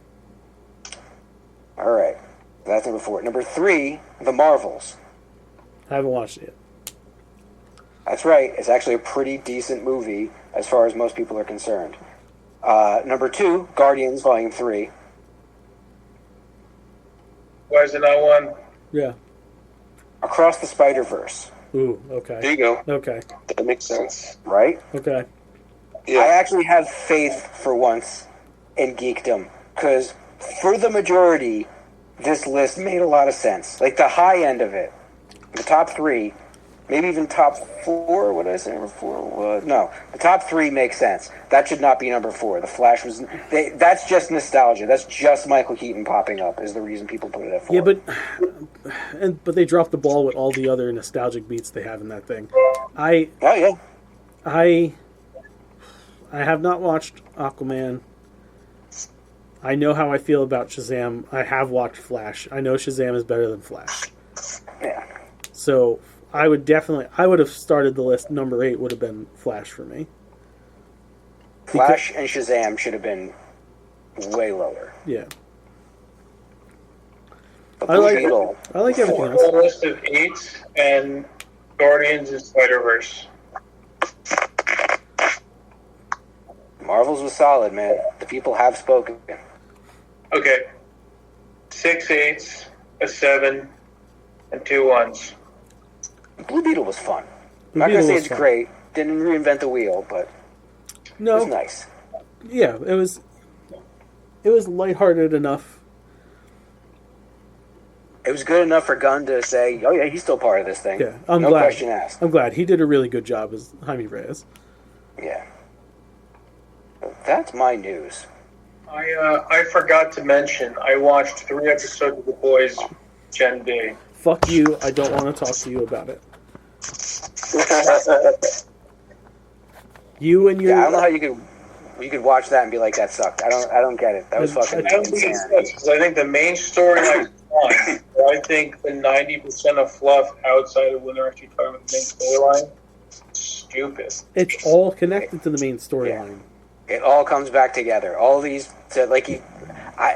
All right. That's number 4. Number 3, The Marvels. I haven't watched it yet. That's right. It's actually a pretty decent movie as far as most people are concerned. Number 2, Guardians Volume 3. Why is it not 1? Yeah. Across the Spider-Verse. Ooh, There okay. you go. Okay. That makes sense. Right? Okay. Yeah. I actually have faith for once in geekdom. Because for the majority, this list made a lot of sense. Like the high end of it. The top 3. Maybe even top 4. What did I say? Number 4? No. The top 3 makes sense. That should not be number 4. The Flash was... that's just nostalgia. That's just Michael Keaton popping up is the reason people put it at 4. Yeah, but they dropped the ball with all the other nostalgic beats they have in that thing. Oh, yeah. I have not watched Aquaman. I know how I feel about Shazam. I have watched Flash. I know Shazam is better than Flash. Yeah. So I would have started the list. Number 8 would have been Flash for me. Flash and Shazam should have been way lower. Yeah. But I like Beetle, everything four. else. A list of 8 and Guardians and Spider-Verse. Marvels was solid, man. The people have spoken. Okay. 6 8s, a 7, and 2 1s. Blue Beetle was fun. Blue I'm not Beetle gonna say was it's fun. great. Didn't reinvent the wheel, but it No. was nice. Yeah, it was lighthearted enough. It was good enough for Gunn to say, "Oh yeah, he's still part of this thing." Yeah, I'm no glad. question asked. I'm glad he did a really good job as Jaime Reyes. Yeah. That's my news. I forgot to mention, I watched 3 episodes of The Boys Gen D. Fuck you. I don't want to talk to you about it. You and your Yeah, I don't know how you could watch that and be like, "That sucked." I don't get it. That was fucking I don't think it's insanity. because I think the main storyline is fine. But I think the 90% of fluff outside of when they're actually talking about the main storyline is stupid. it's all connected to the main storyline. It all comes back together. All these,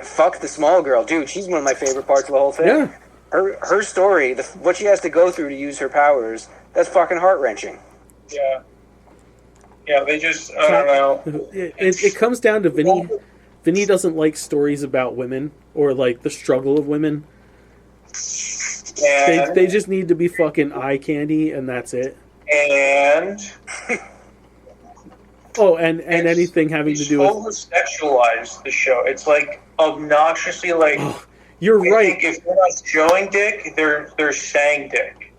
fuck the small girl, dude. She's one of my favorite parts of the whole thing. Yeah. Her story, what she has to go through to use her powers, that's fucking heart wrenching. Yeah. Yeah, they just, I don't know. It comes down to Vinnie. Vinnie doesn't like stories about women or like the struggle of women. And, They just need to be fucking eye candy, and that's it. and Oh, and anything having to do with. over-sexualized the show. It's like obnoxiously like. Oh, you're I right. think if they're not showing dick, they're saying dick.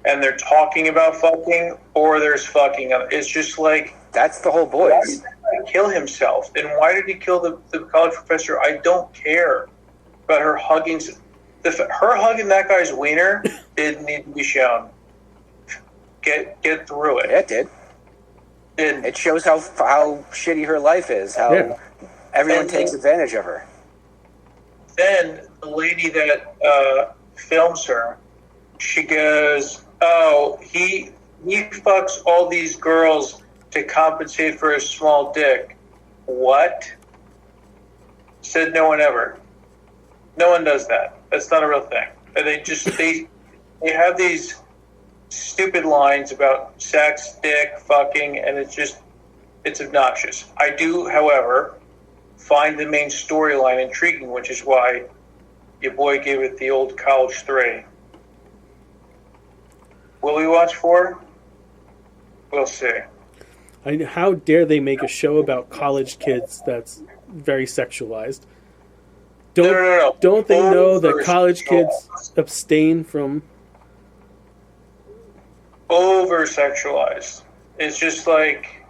and they're talking about fucking, or there's fucking. It's just like, That's the whole why boys. did that guy kill himself? And why did he kill the college professor? I don't care about her hugging. Her hugging that guy's wiener didn't need to be shown. Get through it. Yeah, it did. It shows how shitty her life is. How everyone takes advantage of her. Then the lady that films her, she goes, "Oh, he fucks all these girls to compensate for his small dick." What? Said no one ever. No one does that. That's not a real thing. And they have these stupid lines about sex, dick, fucking, and it's obnoxious. I do, however, find the main storyline intriguing, which is why your boy gave it the old college 3. Will we watch 4? We'll see. How dare they make a show about college kids that's very sexualized? No. Don't they know that college kids abstain from... Over-sexualized. It's just like,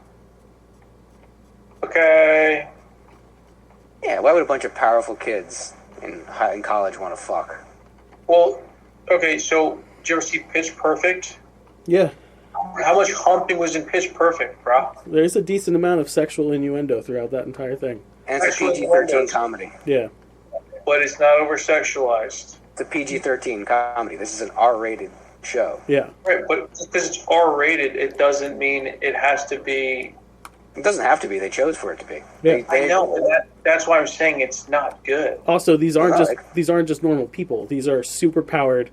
okay... Yeah, why would a bunch of powerful kids in college want to fuck? Well, okay, so did you ever see Pitch Perfect? Yeah. How much humping was in Pitch Perfect, bro? There's a decent amount of sexual innuendo throughout that entire thing. And it's a PG-13 comedy. Yeah. But it's not over-sexualized. It's a PG-13 comedy. This is an R-rated show. Yeah. Right, but because it's R-rated, it doesn't mean it has to be... It doesn't have to be. They chose for it to be. Yeah. I know, and that's why I'm saying it's not good. Also, these aren't just normal people. These are super-powered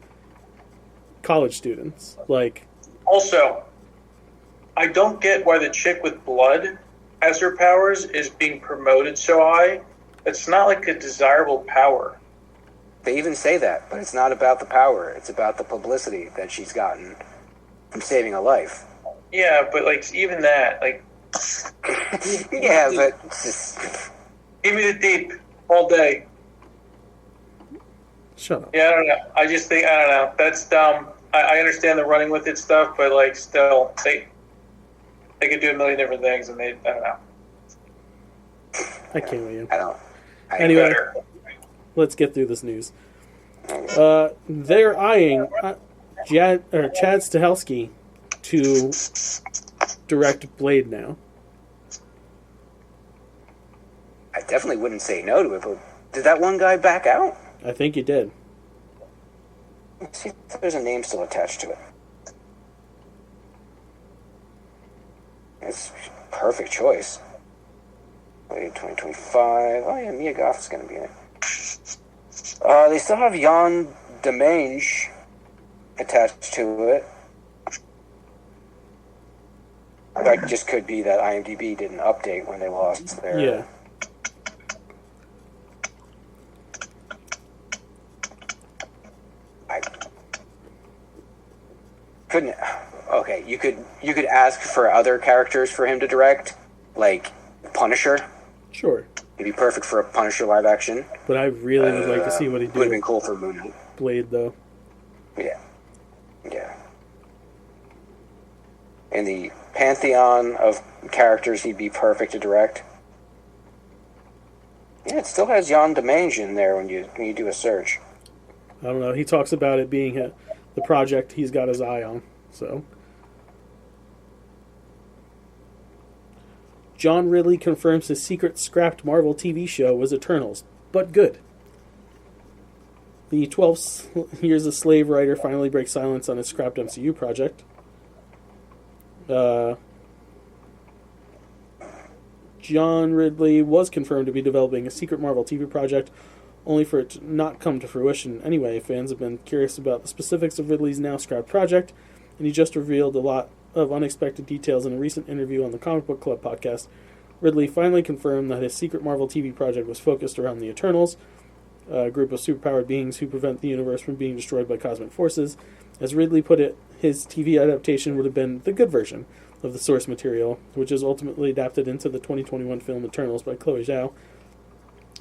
college students. Like... Also, I don't get why the chick with blood as her powers is being promoted so high. It's not like a desirable power. They even say that, but it's not about the power. It's about the publicity that she's gotten from saving a life. Yeah, but like even that, like yeah, but it's just... give me the deep all day. Shut up. Yeah, I don't know. I just think I don't know. That's dumb. I understand the running with it stuff, but like still, they could do a million different things, and I don't know. I can't with you. I don't. Anyway, let's get through this news. They're eyeing Chad Stahelski to direct Blade now. I definitely wouldn't say no to it, but did that one guy back out? I think he did. Let's see if there's a name still attached to it. It's a perfect choice. Wait, 2025. Oh yeah, Mia Goth is going to be in it. They still have Jan Demange attached to it. That just could be that IMDb didn't update when they lost their... Yeah. I couldn't... Okay, you could ask for other characters for him to direct, like Punisher. Sure. He'd be perfect for a Punisher live action. But I really would like to see what he did. Would have been cool for Moon Knight. Blade, though. Yeah. Yeah. In the pantheon of characters he'd be perfect to direct. Yeah, it still has Jan Demange in there when you do a search. I don't know. He talks about it being the project he's got his eye on. So, John Ridley confirms his secret scrapped Marvel TV show was Eternals, but good. The 12 Years a Slave writer finally breaks silence on his scrapped MCU project. John Ridley was confirmed to be developing a secret Marvel TV project, only for it to not come to fruition. Anyway, fans have been curious about the specifics of Ridley's now scrapped project, and he just revealed a lot of unexpected details in a recent interview on the Comic Book Club podcast. Ridley finally confirmed that his secret Marvel TV project was focused around the Eternals, a group of superpowered beings who prevent the universe from being destroyed by cosmic forces. As Ridley put it, his TV adaptation would have been the good version of the source material, which is ultimately adapted into the 2021 film Eternals by Chloe Zhao.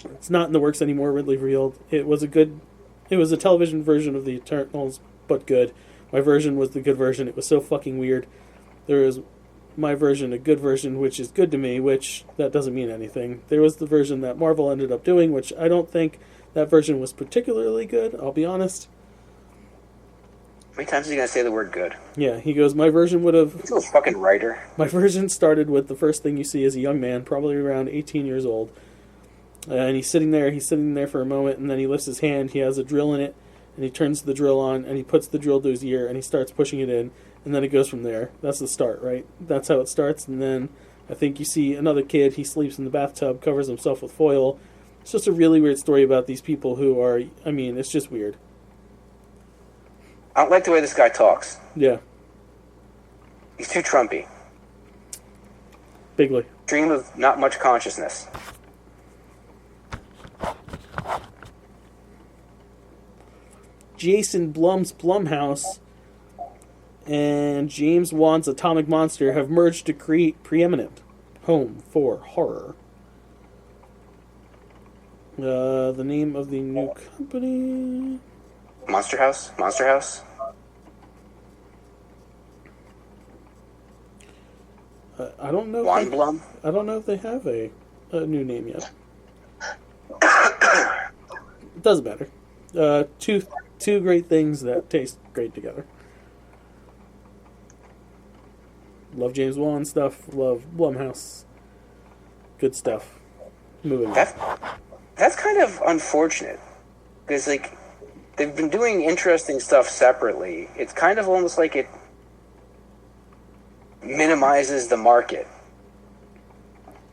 It's not in the works anymore, Ridley revealed. It was a television version of the Eternals, but good. My version was the good version. It was so fucking weird. There was my version, a good version, which is good to me, which that doesn't mean anything. There was the version that Marvel ended up doing, which I don't think that version was particularly good, I'll be honest. How many times is he going to say the word good? Yeah, he goes, my version would have... He's a fucking writer. My version started with the first thing you see as a young man, probably around 18 years old. And he's sitting there for a moment, and then he lifts his hand, he has a drill in it, and he turns the drill on, and he puts the drill to his ear, and he starts pushing it in, and then it goes from there. That's the start, right? That's how it starts, and then I think you see another kid, he sleeps in the bathtub, covers himself with foil. It's just a really weird story about these people who are, I mean, it's just weird. I don't like the way this guy talks. Yeah. He's too Trumpy. Bigly. Dream of not much consciousness. Jason Blum's Blumhouse and James Wan's Atomic Monster have merged to create Preeminent Home for Horror. The name of the new company... Monster House? Monster House? I don't know. Juan Blum? I don't know if they have a new name yet. It doesn't matter. Two great things that taste great together. Love James Wan stuff. Love Blumhouse. Good stuff. Moving on. That's kind of unfortunate. Because, like, they've been doing interesting stuff separately. It's kind of almost like it minimizes the market.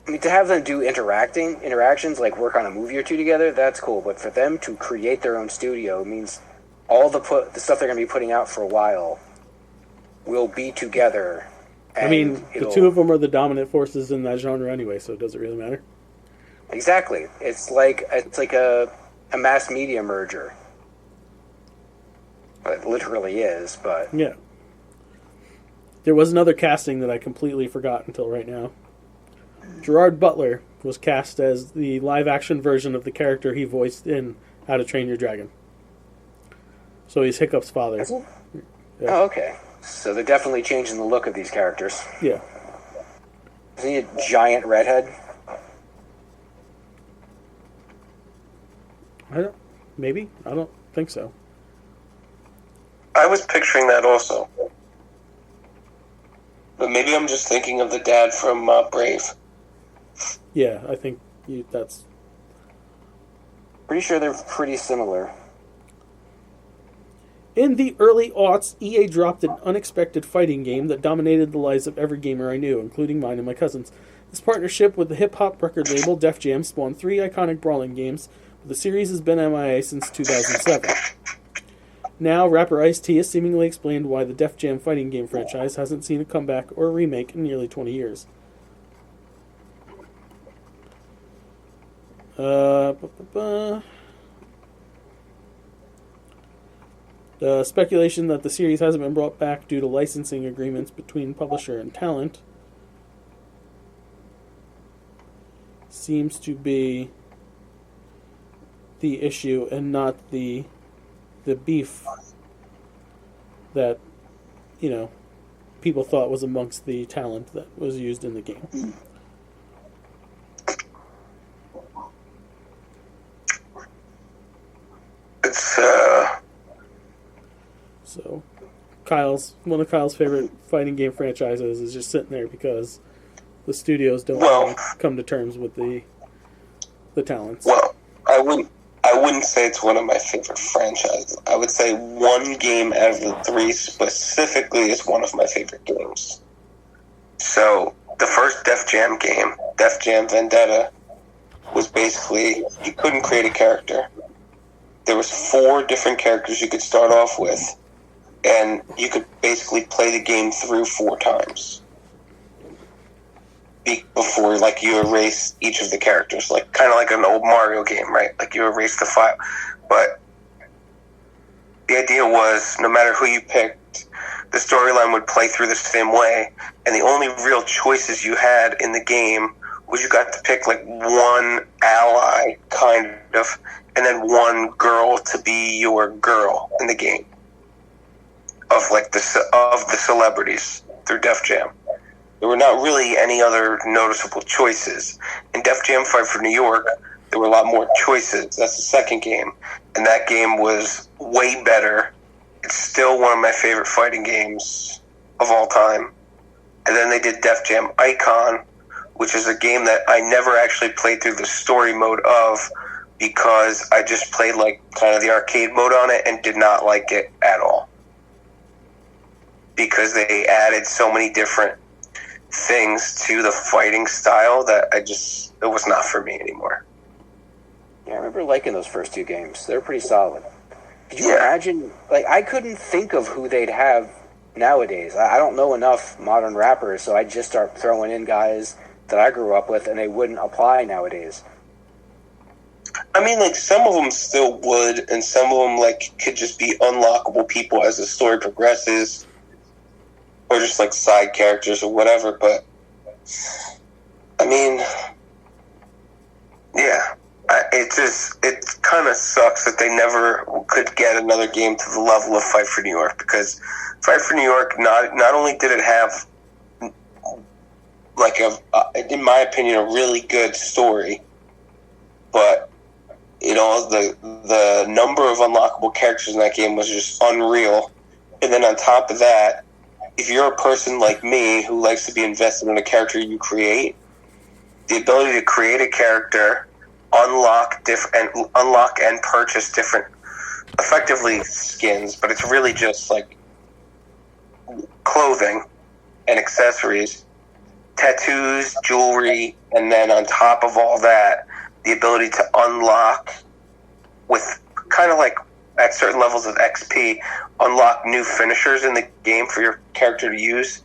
I mean, to have them do interactions, like work on a movie or two together, that's cool. But for them to create their own studio means all the stuff they're going to be putting out for a while will be together. I mean, the two of them are the dominant forces in that genre anyway, so does it really matter? Exactly. It's like a mass media merger. It literally is, but... Yeah. There was another casting that I completely forgot until right now. Gerard Butler was cast as the live-action version of the character he voiced in How to Train Your Dragon. So he's Hiccup's father. Is it? Yeah. Oh, okay. So they're definitely changing the look of these characters. Yeah. Isn't he a giant redhead? Maybe? I don't think so. I was picturing that also. But maybe I'm just thinking of the dad from Brave. Yeah, I think that's... Pretty sure they're pretty similar. In the early aughts, EA dropped an unexpected fighting game that dominated the lives of every gamer I knew, including mine and my cousins. This partnership with the hip-hop record label Def Jam spawned 3 iconic brawling games, but the series has been MIA since 2007. Now, rapper Ice-T has seemingly explained why the Def Jam fighting game franchise hasn't seen a comeback or a remake in nearly 20 years. Speculation that the series hasn't been brought back due to licensing agreements between publisher and talent seems to be the issue and not the beef that, people thought was amongst the talent that was used in the game. It's, So, one of Kyle's favorite fighting game franchises is just sitting there because the studios don't really come to terms with the talents. Well, I wouldn't say it's one of my favorite franchises. I would say one game out of the 3 specifically is one of my favorite games. So, the first Def Jam game, Def Jam Vendetta, was basically, you couldn't create a character. There was 4 different characters you could start off with, and you could basically play the game through 4 times before, like, you erase each of the characters, like kind of like an old Mario game, right? Like you erase the file. But the idea was, no matter who you picked, the storyline would play through the same way, and the only real choices you had in the game was you got to pick like one ally, kind of, and then one girl to be your girl in the game. of the celebrities through Def Jam. There were not really any other noticeable choices. In Def Jam Fight for New York, there were a lot more choices. That's the second game, and that game was way better. It's still one of my favorite fighting games of all time. And then they did Def Jam Icon, which is a game that I never actually played through the story mode of because I just played like kind of the arcade mode on it and did not like it at all. Because they added so many different things to the fighting style that it was not for me anymore. Yeah, I remember liking those first two games. They're pretty solid. Could you imagine, like, I couldn't think of who they'd have nowadays. I don't know enough modern rappers, so I'd just start throwing in guys that I grew up with, and they wouldn't apply nowadays. I mean, like, some of them still would, and some of them, like, could just be unlockable people as the story progresses, or just, like, side characters or whatever, but, I mean, yeah, it kind of sucks that they never could get another game to the level of Fight for New York, because Fight for New York, not only did it have, like, in my opinion, a really good story, but, you know, the number of unlockable characters in that game was just unreal. And then on top of that, if you're a person like me who likes to be invested in a character you create, the ability to create a character, unlock and purchase different, effectively skins, but it's really just like clothing and accessories, tattoos, jewelry, and then on top of all that, the ability to unlock with kind of like at certain levels of XP, unlock new finishers in the game for your character to use,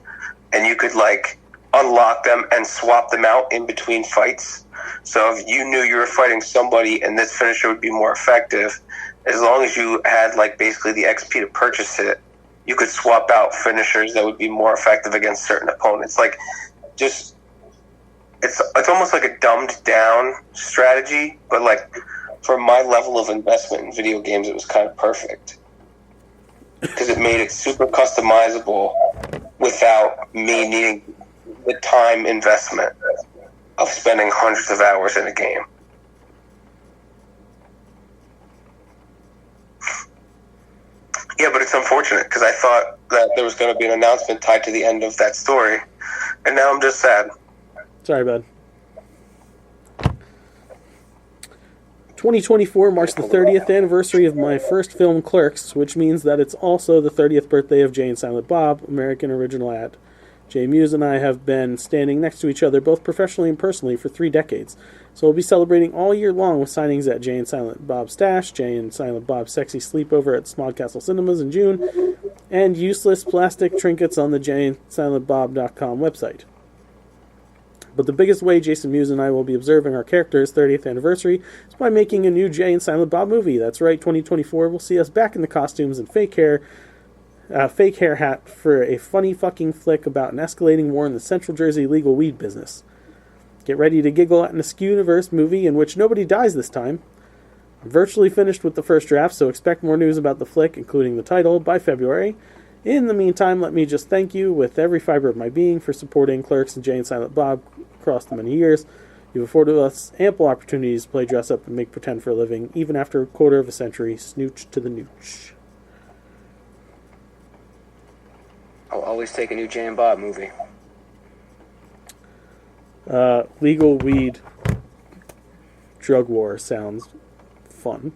and you could like unlock them and swap them out in between fights. So if you knew you were fighting somebody and this finisher would be more effective, as long as you had like basically the XP to purchase it, you could swap out finishers that would be more effective against certain opponents. Like, just it's almost like a dumbed down strategy, but like for my level of investment in video games, it was kind of perfect because it made it super customizable without me needing the time investment of spending hundreds of hours in a game. Yeah, but it's unfortunate because I thought that there was going to be an announcement tied to the end of that story, and now I'm just sad. Sorry, bud. 2024 marks the 30th anniversary of my first film, Clerks, which means that it's also the 30th birthday of Jay and Silent Bob, American original ad. Jay Muse and I have been standing next to each other, both professionally and personally, for 3 decades. So we'll be celebrating all year long with signings at Jay and Silent Bob Stash, Jay and Silent Bob's Sexy Sleepover at Smog Castle Cinemas in June, and useless plastic trinkets on the jayandsilentbob.com website. But the biggest way Jason Mewes and I will be observing our character's 30th anniversary is by making a new Jay and Silent Bob movie. That's right, 2024 will see us back in the costumes and fake hair hat for a funny fucking flick about an escalating war in the Central Jersey legal weed business. Get ready to giggle at an Askew-universe movie in which nobody dies this time. I'm virtually finished with the first draft, so expect more news about the flick, including the title, by February. In the meantime, let me just thank you with every fiber of my being for supporting Clerks and Jay and Silent Bob across the many years. You've afforded us ample opportunities to play dress up and make pretend for a living, even after a quarter of a century. Snooch to the nooch. I'll always take a new Jay and Bob movie. Legal weed drug war sounds fun.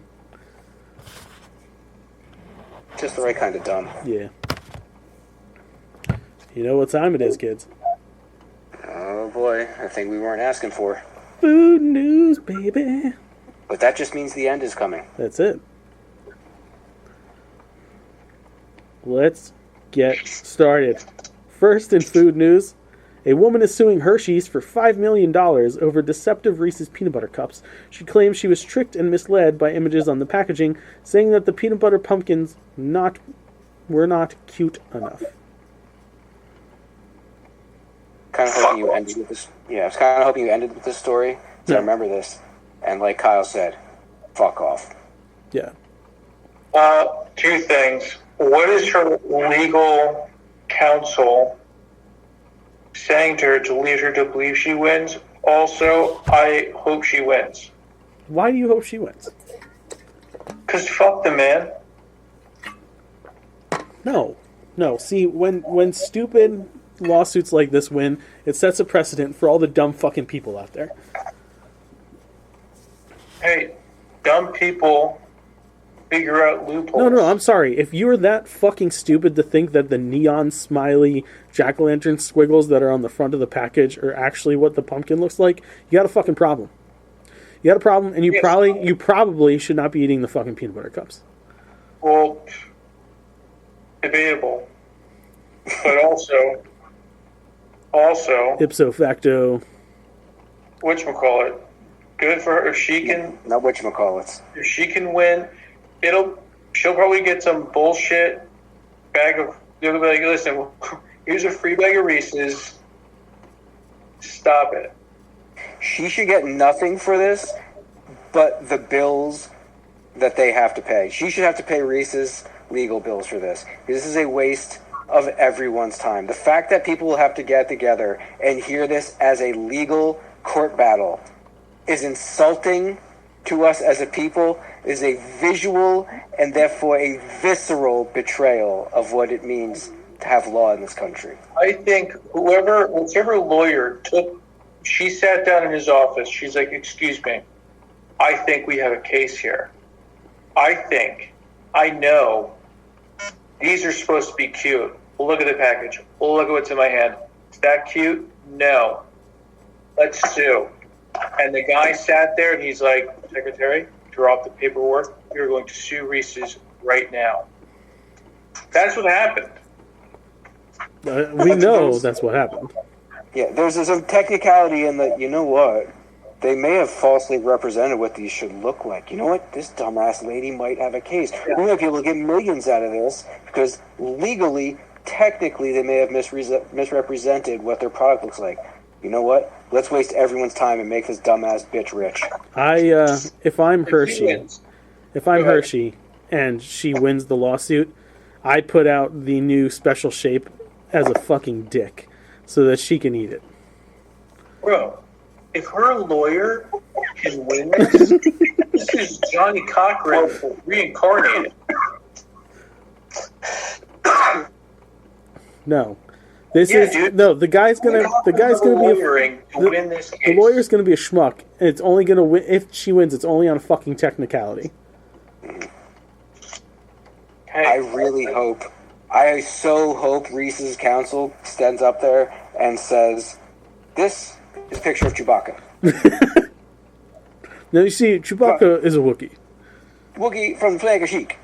Just the right kind of dumb. Yeah. You know what time it is, kids. Oh boy, a thing we weren't asking for. Food news, baby. But that just means the end is coming. That's it. Let's get started. First in food news, a woman is suing Hershey's for $5 million over deceptive Reese's peanut butter cups. She claims she was tricked and misled by images on the packaging, saying that the peanut butter pumpkins were not cute enough. Kind of hoping you ended with this. Yeah, I was kind of hoping you ended with this story. So I remember this, and like Kyle said, fuck off. Yeah. 2 things. What is her legal counsel saying to her to lead her to believe she wins? Also, I hope she wins. Why do you hope she wins? Because fuck the man. No. See, when stupid lawsuits like this win, it sets a precedent for all the dumb fucking people out there. Hey, dumb people figure out loopholes. No, I'm sorry. If you're that fucking stupid to think that the neon smiley jack-o'-lantern squiggles that are on the front of the package are actually what the pumpkin looks like, you got a fucking problem. You got a problem, and you probably should not be eating the fucking peanut butter cups. Well, debatable. But also, ipso facto, whatchamacallit, good for her. If she can, Not whatchamacallits. if she can win, she'll probably get some bullshit bag of. They'll be like, listen, here's a free bag of Reese's. Stop it. She should get nothing for this, but the bills that they have to pay. She should have to pay Reese's legal bills for this. This is a waste of everyone's time. The fact that people will have to get together and hear this as a legal court battle is insulting to us as a people, is a visual and therefore a visceral betrayal of what it means to have law in this country. I think whichever lawyer she sat down in his office. She's like, excuse me, I think we have a case here. I know these are supposed to be cute. Well, look at the package. Well, look at what's in my hand. Is that cute? No. Let's sue. And the guy sat there and he's like, Secretary, draw up the paperwork. You're going to sue Reese's right now. That's what happened. We know that's what happened. Yeah, there's some technicality in that, you know what? They may have falsely represented what these should look like. You know what? This dumbass lady might have a case. Yeah. We might be able to get millions out of this because legally, technically, they may have misrepresented what their product looks like. You know what? Let's waste everyone's time and make this dumbass bitch rich. If I'm Hershey and she wins the lawsuit, I put out the new special shape as a fucking dick so that she can eat it. Bro, if her lawyer can win this, this is Johnny Cochran reincarnated. No. The guy's gonna win this case. The lawyer's gonna be a schmuck. And it's only gonna win if she wins. It's only on a fucking technicality. I really hope. I so hope Reese's counsel stands up there and says, "This is a picture of Chewbacca. Now you see, Chewbacca is a Wookiee. Wookiee from Flag of Sheik.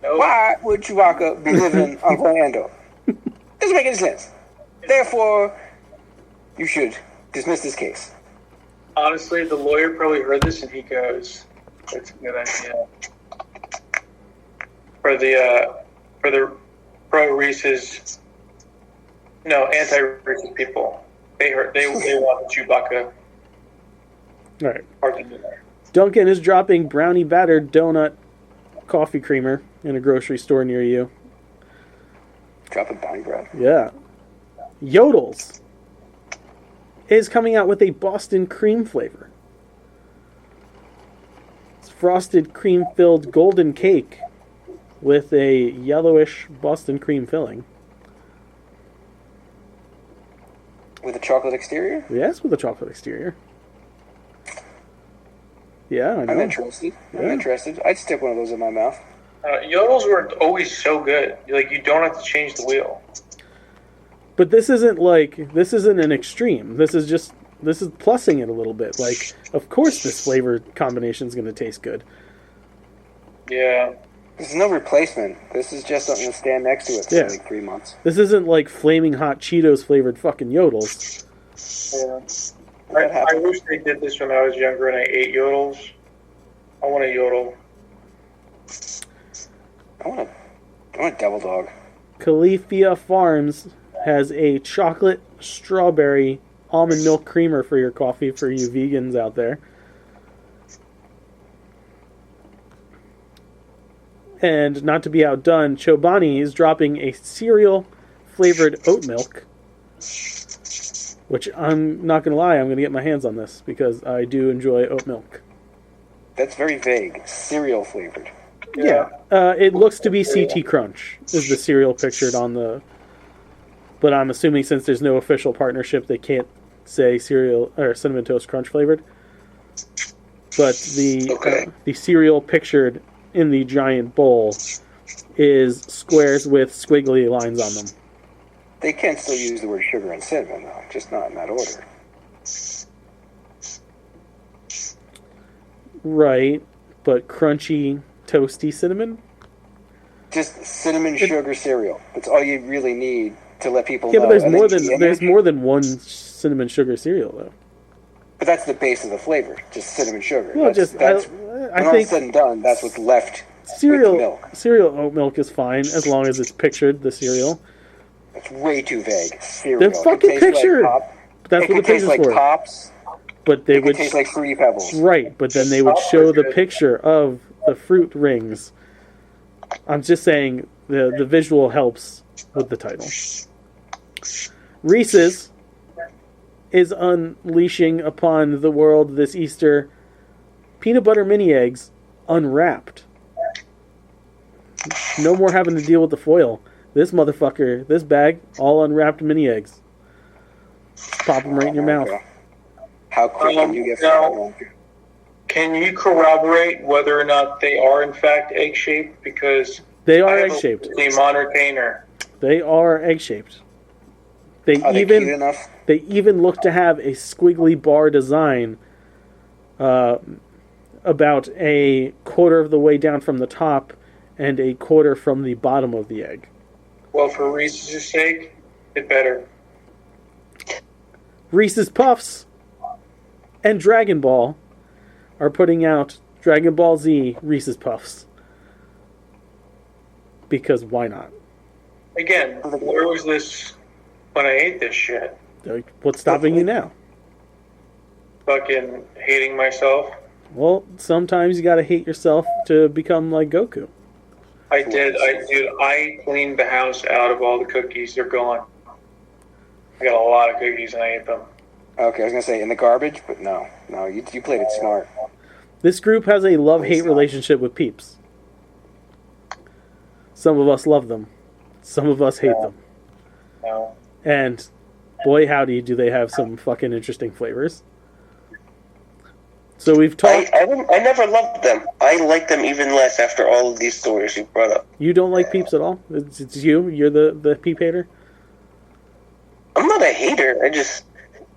Nope. Why would Chewbacca be living on Orlando? Doesn't make any sense. Therefore, you should dismiss this case." Honestly, the lawyer probably heard this and he goes, "That's a good idea." For the pro Reese's, no, anti Reese's people, they want Chewbacca. All right. Argument there. Duncan is dropping brownie battered donut coffee creamer in a grocery store near you. Dropping bounty bread. Yeah. Yodels is coming out with a Boston cream flavor. It's frosted cream-filled golden cake with a yellowish Boston cream filling. With a chocolate exterior? Yes, with a chocolate exterior. Yeah, I know. I'm interested. I'd stick one of those in my mouth. Yodels were always so good. You don't have to change the wheel. But this isn't an extreme. This is plussing it a little bit. Like, of course this flavor combination is going to taste good. Yeah. This is no replacement. This is just something to stand next to it for like 3 months. This isn't like flaming hot Cheetos flavored fucking Yodels. Yeah. I wish they did this when I was younger and I ate Yodels. I want a Yodel. I want a devil dog. Califia Farms has a chocolate strawberry almond milk creamer for your coffee for you vegans out there. And not to be outdone, Chobani is dropping a cereal-flavored oat milk, which I'm not going to lie, I'm going to get my hands on this because I do enjoy oat milk. That's very vague. Cereal flavored. Yeah. It looks to be CT Crunch, is the cereal pictured on the... But I'm assuming since there's no official partnership, they can't say cereal or Cinnamon Toast Crunch flavored. But the cereal pictured in the giant bowl is squares with squiggly lines on them. They can still use the word sugar and cinnamon, though, just not in that order. Right, but crunchy, toasty cinnamon? Just cinnamon sugar cereal. That's all you really need to let people Yeah, know. but And there's more than one cinnamon sugar cereal, though. But that's the base of the flavor, just cinnamon sugar. Well, That's I when all think said and done, that's what's left with the cereal milk. oat milk is fine as long as it's pictured, the cereal. It's way too vague. Cereal. They're fucking It could taste pictured. Like pop. That's It what the could taste picture's like for. Pops. But they It would could taste like Fruity Pebbles. right, but then they would show the picture of the fruit rings. I'm just saying the visual helps with the title. Reese's is unleashing upon the world this Easter peanut butter mini eggs unwrapped. No more having to deal with the foil. This motherfucker, this bag, all unwrapped mini eggs. Pop them right in your mouth. How quick can you get now, can you corroborate whether or not they are in fact egg-shaped? Because They I are have egg-shaped. a modern retainer. They are egg-shaped. Are they cute enough? They even look to have a squiggly bar design about a quarter of the way down from the top and a quarter from the bottom of the egg. Well, for Reese's sake, it better. Reese's Puffs and Dragon Ball are putting out Dragon Ball Z Reese's Puffs. Because why not? Again, where was this when I ate this shit? Like, what's stopping you now? Fucking hating myself. Well, sometimes you gotta hate yourself to become like Goku. I cleaned the house out of all the cookies. They're gone. I got a lot of cookies and I ate them. Okay, I was gonna say in the garbage, but no, you played it smart. This group has a love-hate relationship with Peeps. Some of us love them. Some of us hate them. No. And boy howdy do they have some fucking interesting flavors. So we've talked... I never loved them. I like them even less after all of these stories you brought up. You don't like Peeps at all? It's you? You're the Peep hater? I'm not a hater. I just,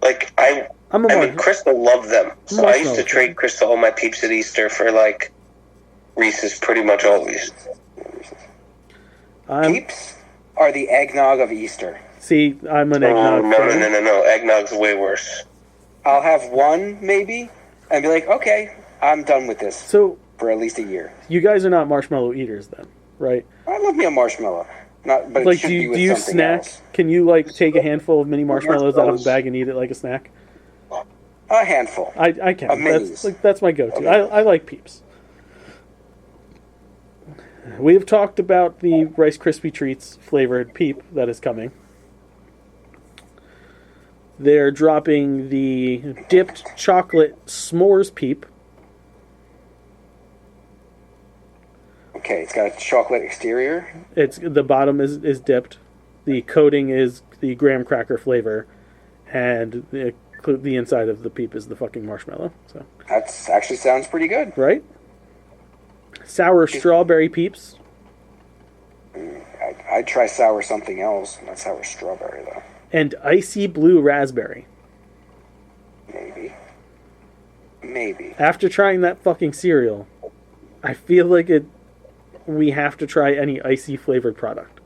like, I mean, Crystal loved them. So I used to trade Crystal all my Peeps at Easter for, like, Reese's pretty much always. Peeps are the eggnog of Easter. See, I'm an eggnog fan. No. Eggnog's way worse. I'll have one, maybe, and be like, okay, I'm done with this for at least a year. You guys are not marshmallow eaters then, right? I love me a marshmallow. But like, it should be with do you something snack? else. Can you, like, take a handful of mini marshmallows out of a bag and eat it like a snack? A handful. I can. Of minis. That's my go-to. I like Peeps. We have talked about the Rice Krispie Treats flavored Peep that is coming. They're dropping the dipped chocolate s'mores Peep. Okay, it's got a chocolate exterior. The bottom is dipped. The coating is the graham cracker flavor, and the inside of the Peep is the fucking marshmallow. So That actually sounds pretty good. right? Sour strawberry Peeps. I'd try sour something else, not sour strawberry though. And icy blue raspberry. Maybe. After trying that fucking cereal, I feel like we have to try any icy flavored product.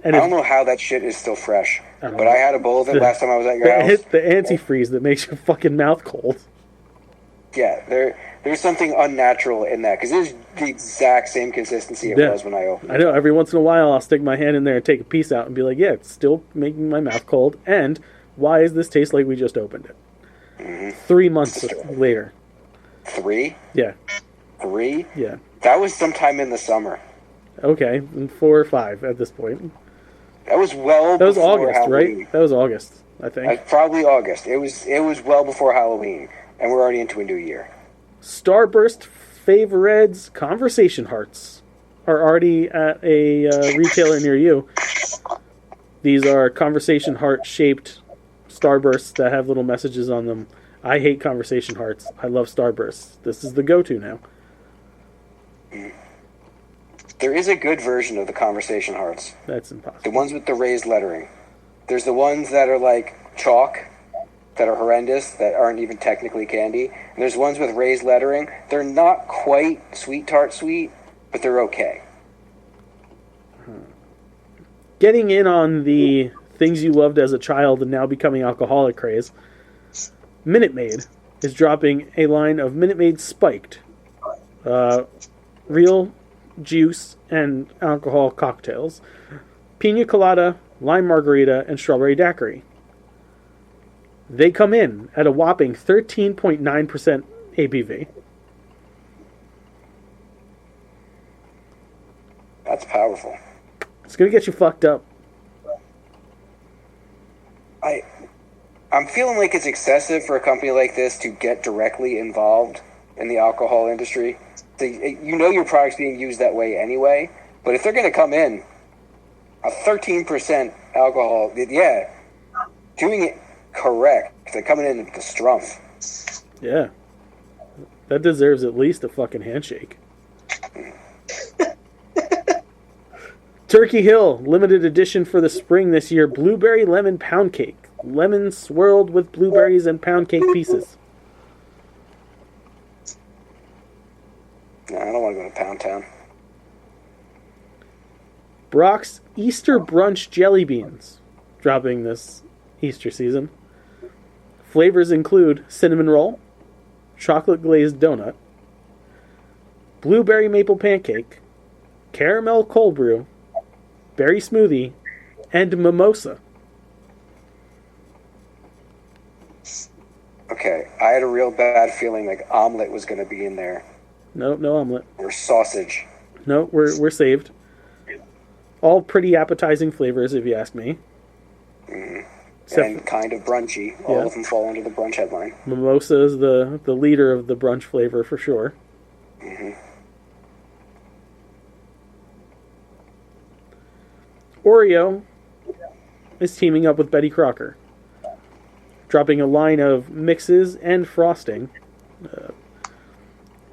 And I don't know how that shit is still fresh, but I had a bowl of it last time I was at your house. The antifreeze that makes your fucking mouth cold. Yeah, there's something unnatural in that because it's the exact same consistency it was when I opened it. I know. Every once in a while, I'll stick my hand in there and take a piece out and be like, "Yeah, it's still making my mouth cold." And why does this taste like we just opened it? 3 months later. 3? Yeah. 3? Yeah. That was sometime in the summer. Okay, 4 or 5 at this point. That was well That was before August, Halloween. right? That was August, I think. Probably August. It was well before Halloween, and we're already into a new year. Starburst Favoreds Conversation Hearts are already at a retailer near you. These are conversation heart-shaped Starbursts that have little messages on them. I hate conversation hearts. I love Starbursts. This is the go-to now. There is a good version of the conversation hearts. That's impossible. The ones with the raised lettering. There's the ones that are like chalk, that are horrendous, that aren't even technically candy. And there's ones with raised lettering. They're not quite sweet tart sweet, but they're okay. Getting in on the things you loved as a child and now becoming alcoholic craze, Minute Maid is dropping a line of Minute Maid Spiked. Real juice and alcohol cocktails. Pina colada, lime margarita, and strawberry daiquiri. They come in at a whopping 13.9% ABV. That's powerful. It's going to get you fucked up. I'm feeling like it's excessive for a company like this to get directly involved in the alcohol industry. You know your product's being used that way anyway, but if they're going to come in a 13% alcohol, yeah, doing it correct, they're coming in with the strumph. Yeah. That deserves at least a fucking handshake. Turkey Hill, limited edition for the spring this year, blueberry lemon pound cake. Lemon swirled with blueberries and pound cake pieces. No, I don't want to go to Pound Town. Brock's Easter Brunch Jelly Beans, dropping this Easter season. Flavors include cinnamon roll, chocolate glazed donut, blueberry maple pancake, caramel cold brew, berry smoothie, and mimosa. Okay, I had a real bad feeling like omelet was going to be in there. No omelet. Or sausage. No, we're saved. All pretty appetizing flavors, if you ask me. And kind of brunchy. All of them fall under the brunch headline. Mimosa is the leader of the brunch flavor for sure. Oreo is teaming up with Betty Crocker, dropping a line of mixes and frosting.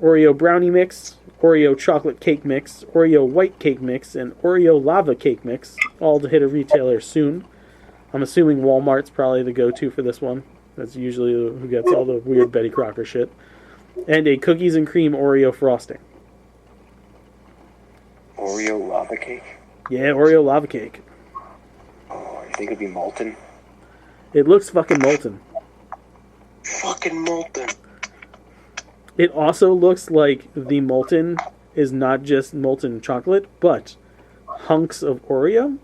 Oreo brownie mix, Oreo chocolate cake mix, Oreo white cake mix, and Oreo lava cake mix, all to hit a retailer soon. I'm assuming Walmart's probably the go-to for this one. That's usually who gets all the weird Betty Crocker shit. And a cookies and cream Oreo frosting. Oreo lava cake? Yeah, Oreo lava cake. Oh, you think it'd be molten? It looks fucking molten. Fucking molten. It also looks like the molten is not just molten chocolate, but hunks of Oreo.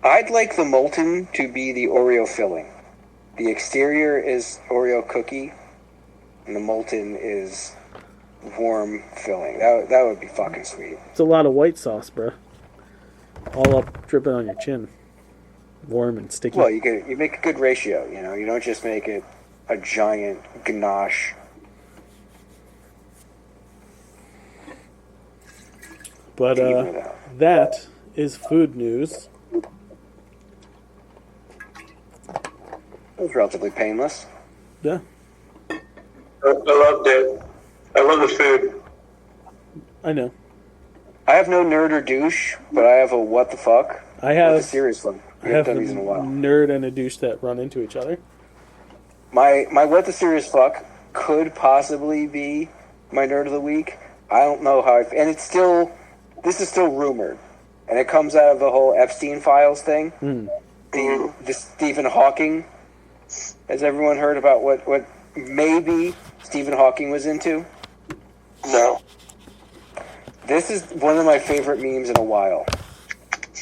I'd like the molten to be the Oreo filling. The exterior is Oreo cookie, and the molten is warm filling. That would be fucking sweet. It's a lot of white sauce, bruh. All up, dripping on your chin. Warm and sticky. Well, you make a good ratio, you know. You don't just make it a giant ganache. But that is food news. It was relatively painless. Yeah. I loved it. I love the food. I know. I have no nerd or douche, but I have a what the fuck. I have a serious one. I have a done these in a while. nerd and a douche that run into each other. My what the serious fuck could possibly be my nerd of the week. I don't know how. And it's still, this is still rumored, and it comes out of the whole Epstein files thing. The Stephen Hawking. Has everyone heard about what maybe Stephen Hawking was into? No. This is one of my favorite memes in a while.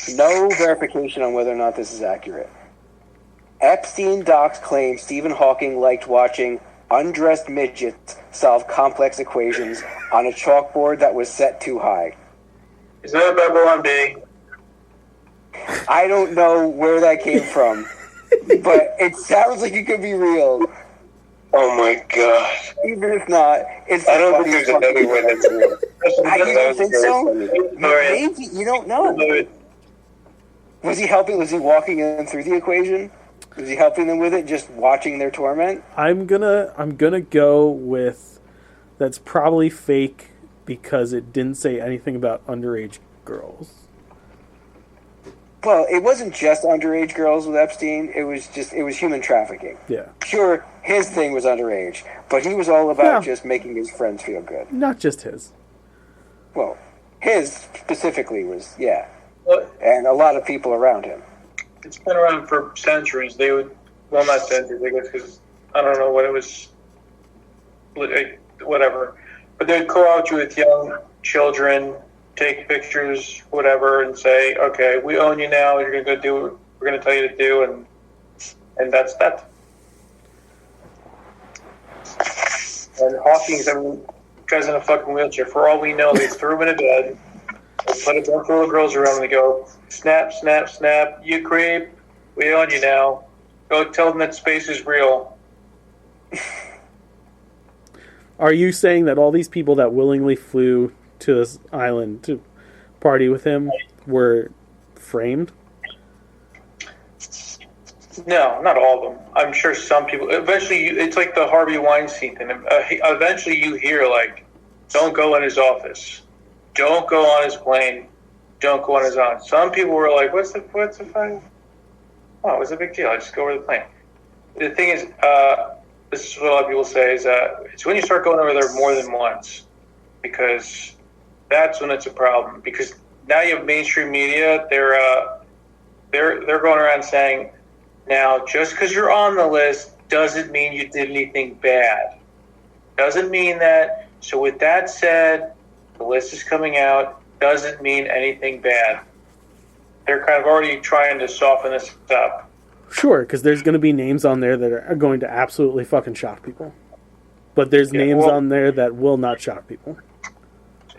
No verification on whether or not this is accurate. Epstein docs claim Stephen Hawking liked watching undressed midgets solve complex equations on a chalkboard that was set too high. Is that Babylon B? I don't know where that came from, but it sounds like it could be real. Oh my god. Even if not, it's. I don't think there's another way that's real. You don't think so? Alright. Maybe. You don't know. Was he helping? Was he walking them through the equation? Was he helping them with it, just watching their torment? I'm gonna go with that's probably fake because it didn't say anything about underage girls. Well, it wasn't just underage girls with Epstein. It was human trafficking. Yeah. Sure, his thing was underage, but he was all about Yeah. just making his friends feel good. Not just his. Well, his specifically was, yeah. Well, And a lot of people around him. it's been around for centuries. They would, well, not centuries, I guess, because I don't know when it was, whatever. But they'd go out with young children, take pictures, whatever, and say, "Okay, we own you now. You're gonna go do what we're gonna tell you to do," and that's that. And Hawking's, I mean, guy's in a fucking wheelchair. For all we know, they threw him in a bed, they put a bunch of little girls around him, and they go, "Snap, snap, snap! You creep! We own you now. Go tell them that space is real." Are you saying that all these people that willingly flew to this island to party with him were framed? No, not all of them. I'm sure some people. Eventually, it's like the Harvey Weinstein thing. Eventually, you hear like, "Don't go in his office. Don't go on his plane. Don't go on his own." Some people were like, "What's the fine? Oh, what's the big deal? I just go over the plane." The thing is, this is what a lot of people say is it's when you start going over there more than once, because that's when it's a problem. Because now you have mainstream media. They're going around saying, now, just because you're on the list doesn't mean you did anything bad. Doesn't mean that. So with that said, the list is coming out. Doesn't mean anything bad. They're kind of already trying to soften this up. Sure, because there's going to be names on there that are going to absolutely fucking shock people. But there's names on there that will not shock people.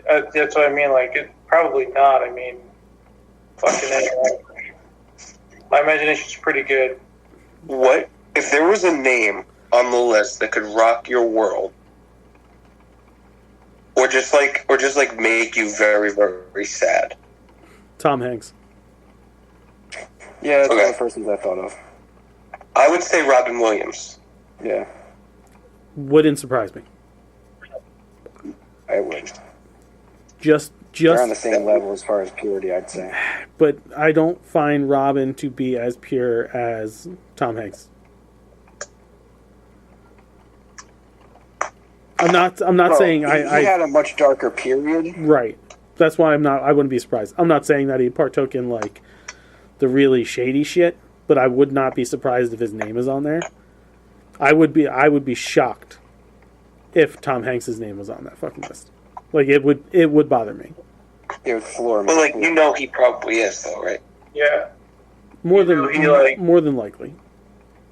That's what I mean. Like, it probably not. I mean, fucking anyway. My imagination's pretty good. What if there was a name on the list that could rock your world, or just like make you very, very sad? Tom Hanks. Yeah, that's one Okay. of the first things I thought of. I would say Robin Williams. Yeah, Wouldn't surprise me. I would. Just They're on the same level as far as purity, I'd say. But I don't find Robin to be as pure as Tom Hanks. I'm not Well, saying he I had a much darker period. right. That's why I wouldn't be surprised. I'm not saying that he partook in like the really shady shit, but I would not be surprised if his name is on there. I would be shocked if Tom Hanks' name was on that fucking list. Like it would bother me. It would floor me. But like he probably is though, right? Yeah. More he than likely.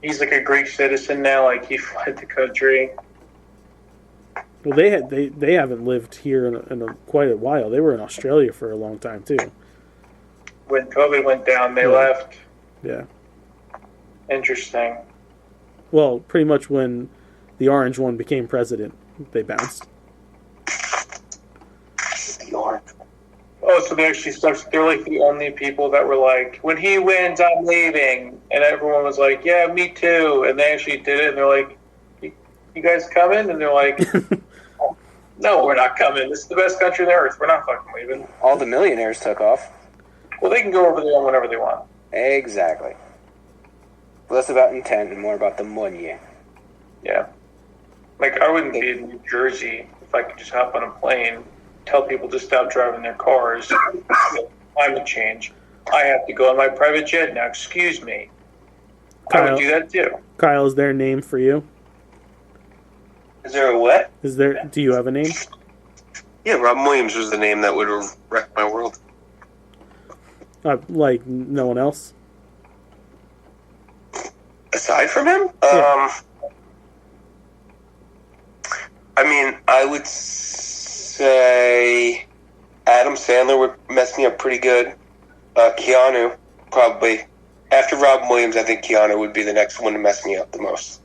He's like a Greek citizen now. Like, he fled the country. Well, they haven't lived here in quite a while. They were in Australia for a long time too. When COVID went down, they Yeah. left. Yeah. Interesting. Well, pretty much when the orange one became president, they bounced. Oh, so they actually stuck. They're like the only people that were like, when he wins, I'm leaving, and everyone was like, yeah, me too. And they actually did it. And they're like, you guys coming? And they're like, no, we're not coming. This is the best country on earth. We're not fucking leaving. All the millionaires took off. Well, they can go over there whenever they want. Exactly. Less about intent and more about the money. Yeah. Like, I wouldn't be in New Jersey if I could just hop on a plane, tell people to stop driving their cars. Climate change. I have to go on my private jet now. Excuse me. I would do that too. Kyle, is there a name for you? Is there a what? Do you have a name? Yeah, Robin Williams was the name that would have wrecked my world. Like no one else? Aside from him, Yeah. I mean, I would say Adam Sandler would mess me up pretty good. Keanu, probably. After Robin Williams, I think Keanu would be the next one to mess me up the most.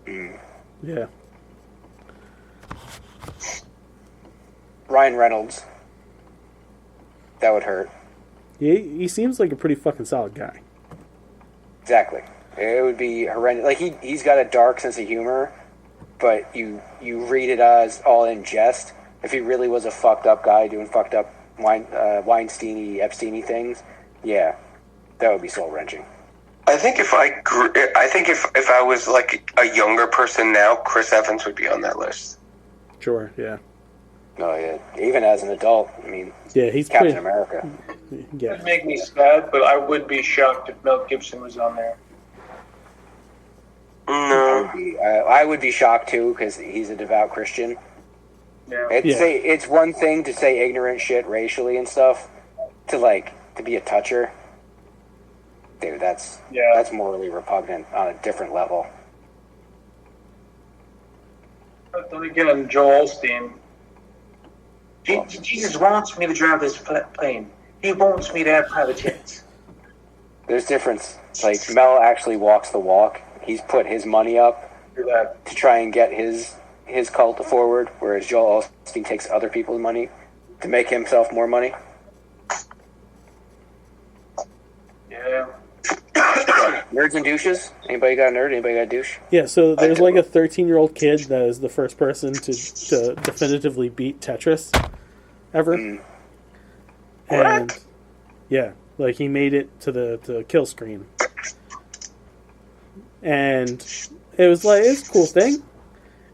Yeah. Ryan Reynolds. That would hurt. He seems like a pretty fucking solid guy. Exactly. It would be horrendous. Like he's got a dark sense of humor, but you read it as all in jest. If he really was a fucked up guy doing fucked up Weinstein-y, Epstein-y things, yeah, that would be soul wrenching. I think if I was like a younger person now, Chris Evans would be on that list. Sure, yeah. Oh yeah, even as an adult, I mean, Yeah, he's Captain pretty, America. It Yeah. would make me sad, but I would be shocked if Mel Gibson was on there. No. I would be shocked too because he's a devout Christian. Yeah. It's one thing to say ignorant shit racially and stuff, to be a toucher. Dude, that's morally repugnant on a different level. But then again, Joel Osteen. Jesus wants me to drive this plane. He wants me to have private jets. There's difference. Like Mel actually walks the walk. He's put his money up to try and get his cult forward, whereas Joel Osteen takes other people's money to make himself more money. Yeah. Nerds and douches? Anybody got a nerd? Anybody got a douche? Yeah, so there's like a 13-year-old kid that is the first person to definitively beat Tetris ever. And yeah, like he made it to the kill screen. And it was a cool thing.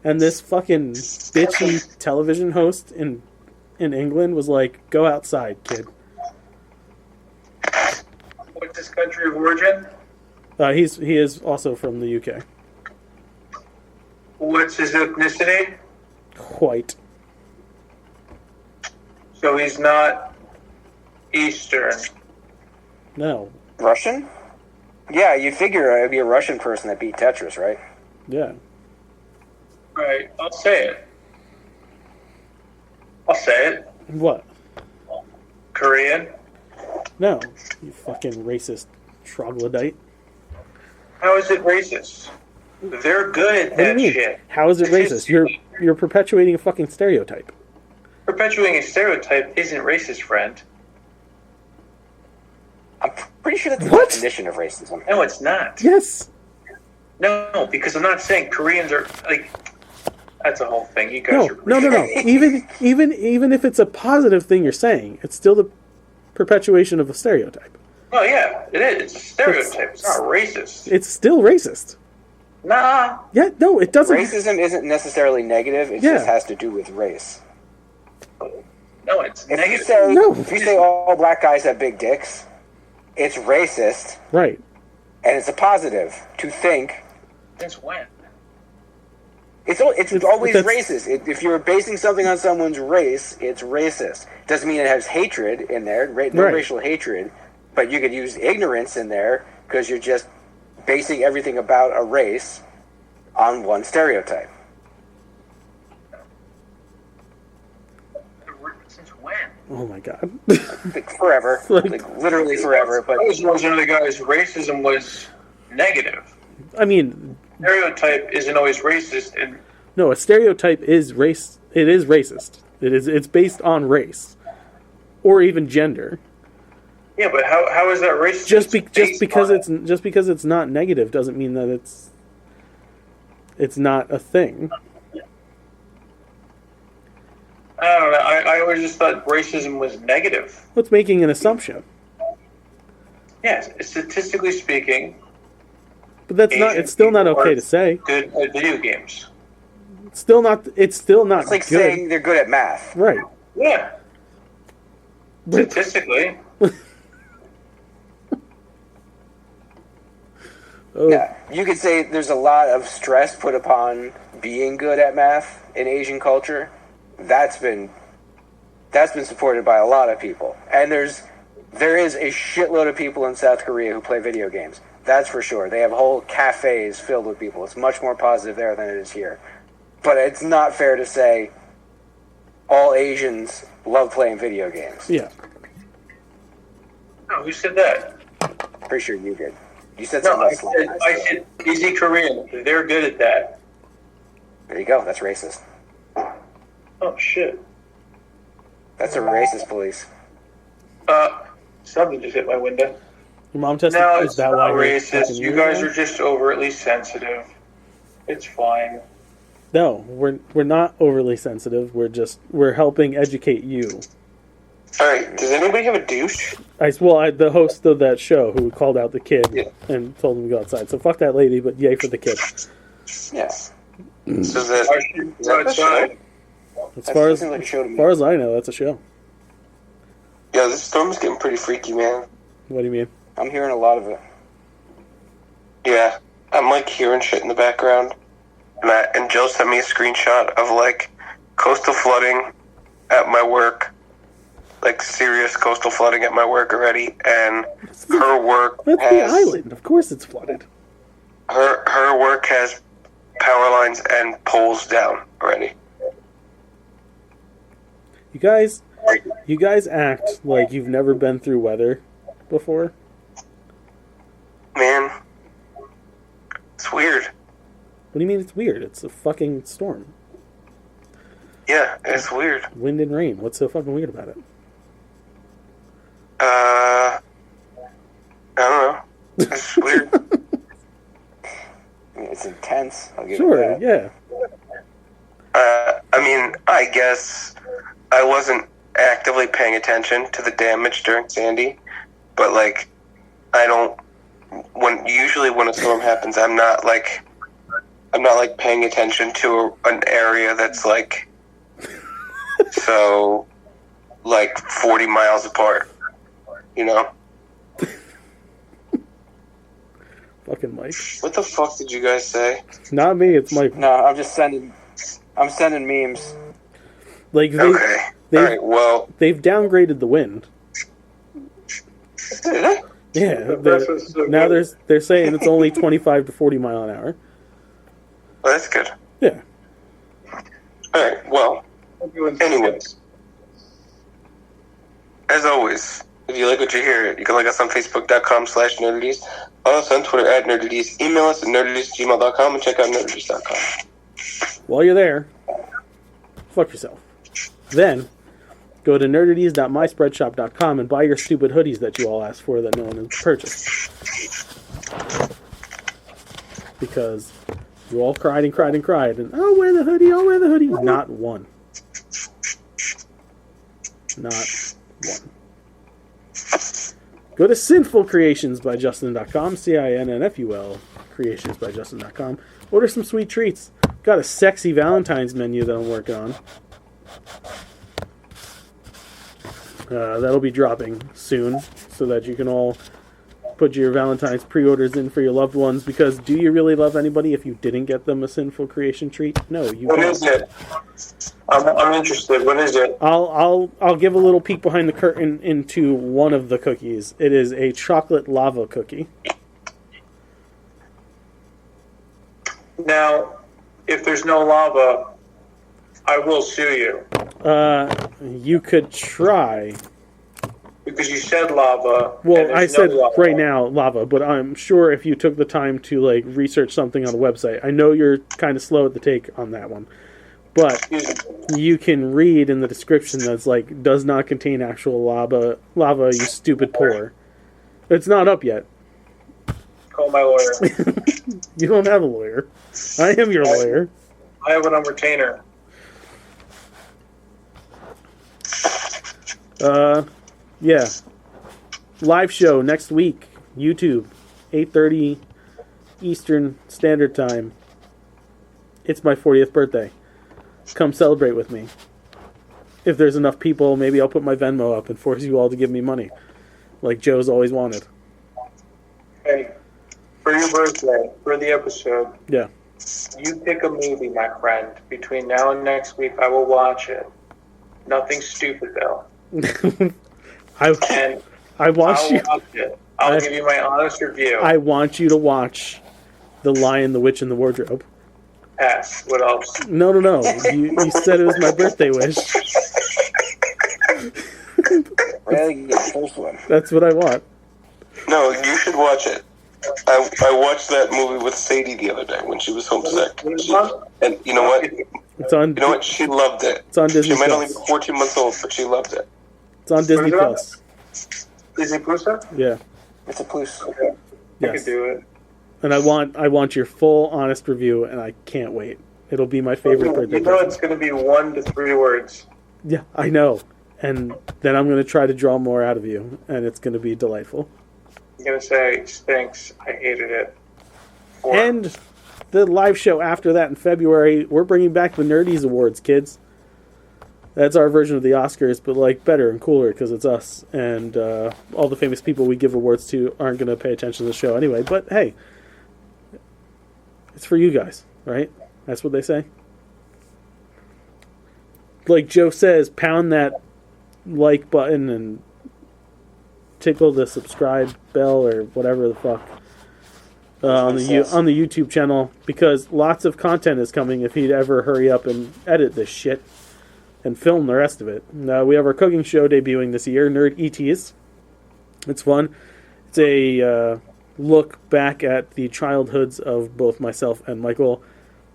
And this fucking bitchy television host in England was like, "Go outside, kid." What's his country of origin? He is also from the UK. What's his ethnicity? White. So he's not Eastern. No. Russian? Yeah, you figure it'd be a Russian person that beat Tetris, right? Yeah. Right, I'll say it. What? Korean? No. You fucking racist troglodyte. How is it racist? They're good at What do you that mean? shit. How is it racist? You're perpetuating a fucking stereotype. Perpetuating a stereotype isn't racist, friend. I'm pretty sure that's the What? definition of racism. No, it's not. Yes. No, because I'm not saying Koreans are like. That's a whole thing. You guys No. are. Even if it's a positive thing you're saying, it's still the perpetuation of a stereotype. Oh yeah, it is. It's a stereotype. It's not racist. It's still racist. Nah. Yeah, no, it doesn't. Racism isn't necessarily negative. It just has to do with race. No, it's If negative. you say all black guys have big dicks, it's racist, Right. and it's a positive to think. Since when? It's always that's- racist. If you're basing something on someone's race, it's racist. Doesn't mean it has hatred in there, no Right. racial hatred, but you could use ignorance in there because you're just basing everything about a race on one stereotype. Since when? Oh my god. Like forever, like literally forever. But I was one of the guys. Racism was negative. I mean, Stereotype isn't always racist, and no, a stereotype is race. It is racist. It's based on race, or even gender. yeah, but how is that racist? Just It's because it's not negative doesn't mean that it's not a thing. I don't know. I always just thought racism was negative. What's making an assumption? Yes, statistically speaking, But that's not. It's still not okay to say. good at video games. It's still not. It's still not it's like good. saying they're good at math. Right. Yeah, But- statistically. Oh, Yeah, you could say there's a lot of stress put upon being good at math in Asian culture. That's been supported by a lot of people, and there is a shitload of people in South Korea who play video games. That's for sure. They have whole cafes filled with people. It's much more positive there than it is here. But it's not fair to say all Asians love playing video games. Yeah. No, who said that? Pretty sure you did. You said No, something else. I said easy Korean. They're good at that. There you go. That's racist. Oh, shit. That's a racist, police. Something just hit my window. Your mom tested. No, Is it's that not why you're racist. fucking You weird guys now? are just overtly sensitive. It's fine. No, we're not overly sensitive. We're helping educate you. Alright, does anybody have a douche? The host of that show who called out the kid Yeah. and told him to go outside. So fuck that lady, but yay for the kid. Yeah. So is that, I should is go that the show? outside. As That far as seems like a show to me. far as I know, that's a show. Yeah, this storm's getting pretty freaky, man. What do you mean? I'm hearing a lot of it. Yeah, I'm like hearing shit in the background. And Joe sent me a screenshot of like coastal flooding at my work. Like serious coastal flooding at my work already. And her work That's the has island. Of course it's flooded. her work has power lines and poles down already. You guys act like you've never been through weather before. Man, it's weird. What do you mean it's weird? It's a fucking storm. Yeah, it's weird. Wind and rain. What's so fucking weird about it? I don't know. It's weird. I mean, it's intense. I'll give Sure, it that. yeah. I mean, I guess I wasn't actively paying attention to the damage during Sandy, but like, I don't. Usually when a storm happens, I'm not like paying attention to an area that's like so like 40 miles apart. You know? Fucking Mike. What the fuck did you guys say? Not me, it's Mike. No, I'm sending memes. Like Okay. All right. Well, they've downgraded the wind. did I? Yeah. That's what's so Now good. they're saying it's only 25 to 40 mile an hour. Well, that's good. Yeah. All right. Well, Everyone's anyways, as always, if you like what you hear, you can like us on Facebook.com/nerdities. Follow us on Twitter @nerdities. Email us at nerdities@gmail.com and check out nerdities.com. While you're there, fuck yourself. Then, go to nerdities.myspreadshop.com and buy your stupid hoodies that you all asked for that no one has purchased. Because you all cried and cried and cried, and I'll wear the hoodie, I'll wear the hoodie. Not one. Not one. Go to sinfulcreationsbyjustin.com, CINNFUL, creationsbyjustin.com. Order some sweet treats. Got a sexy Valentine's menu that I'm working on. That'll be dropping soon, so that you can all put your Valentine's pre-orders in for your loved ones. Because do you really love anybody if you didn't get them a Sinful Creation treat? No, you What don't. is it? I'm interested. What is it? I'll give a little peek behind the curtain into one of the cookies. It is a chocolate lava cookie. Now, if there's no lava, I will sue you. You could try. Because you said lava. and Well, there's I said no lava. right now lava, but I'm sure if you took the time to like research something on the website, I know you're kind of slow at the take on that one, but Excuse me. you can read in the description that's like does not contain actual lava, you stupid poor. It's not up yet. Call my lawyer. You don't have a lawyer. I am your lawyer. I have it on retainer. Yeah. Live show next week. YouTube. 8:30 Eastern Standard Time. It's my 40th birthday. Come celebrate with me. If there's enough people, maybe I'll put my Venmo up and force you all to give me money. Like Joe's always wanted. Hey, for your birthday, for the episode, Yeah. you pick a movie, my friend. Between now and next week, I will watch it. Nothing stupid, though. I And watched I'll you. watch it. I'll give you my honest review. I want you to watch The Lion, the Witch, and the Wardrobe. Pass. What else? No. You said it was my birthday wish. Really, the first one. That's what I want. No, you should watch it. I watched that movie with Sadie the other day when she was homesick. And you know what? It's on. You know what? She loved it. It's on Disney She might Plus. only be 14 months old, but she loved it. It's on Disney Plus. Disney Plus? Yeah. It's a plus. Okay. I Yes. can do it. And I want your full, honest review, and I can't wait. It'll be my favorite birthday You know present. it's going to be 1 to 3 words. Yeah, I know. And then I'm going to try to draw more out of you, and it's going to be delightful. I'm going to say, stinks. I hated it. 4. And the live show after that in February, we're bringing back the Nerdies Awards, kids. That's our version of the Oscars, but like better and cooler because it's us. And all the famous people we give awards to aren't going to pay attention to the show anyway. But hey, it's for you guys, right? That's what they say. Like Joe says, pound that like button and tickle the subscribe bell or whatever the fuck on the YouTube channel, because lots of content is coming if he'd ever hurry up and edit this shit and film the rest of it. We have our cooking show debuting this year, Nerd ETs. It's fun. It's a look back at the childhoods of both myself and Michael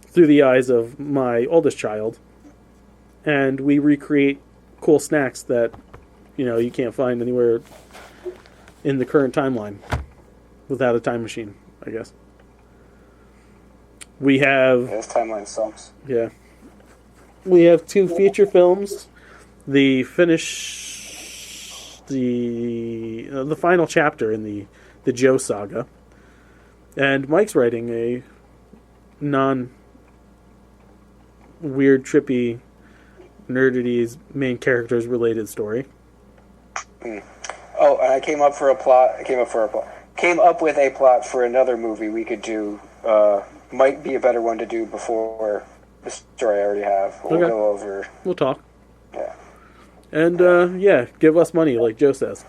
through the eyes of my oldest child. And we recreate cool snacks that, you can't find anywhere in the current timeline without a time machine, I guess. We have... This timeline sucks. Yeah. We have 2 feature films. The final chapter in the Joe saga. And Mike's writing a non-weird, trippy, nerdities, main characters related story. Oh, and I came up with a plot for another movie we could do. Might be a better one to do before the story I already have. We'll go over. We'll talk. Yeah. And, give us money, like Joe says.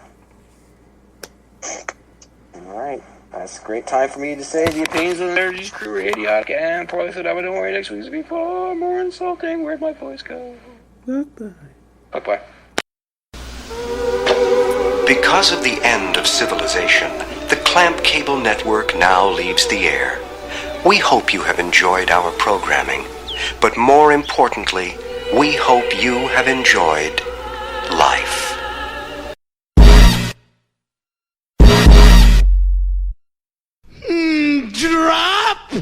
Alright. That's a great time for me to say the opinions of the Nerdies crew are idiotic and poorly, so don't worry, next week's will be far more insulting. Where'd my voice go? Bye-bye. Because of the end of civilization, the Clamp Cable Network now leaves the air. We hope you have enjoyed our programming, but more importantly, we hope you have enjoyed life.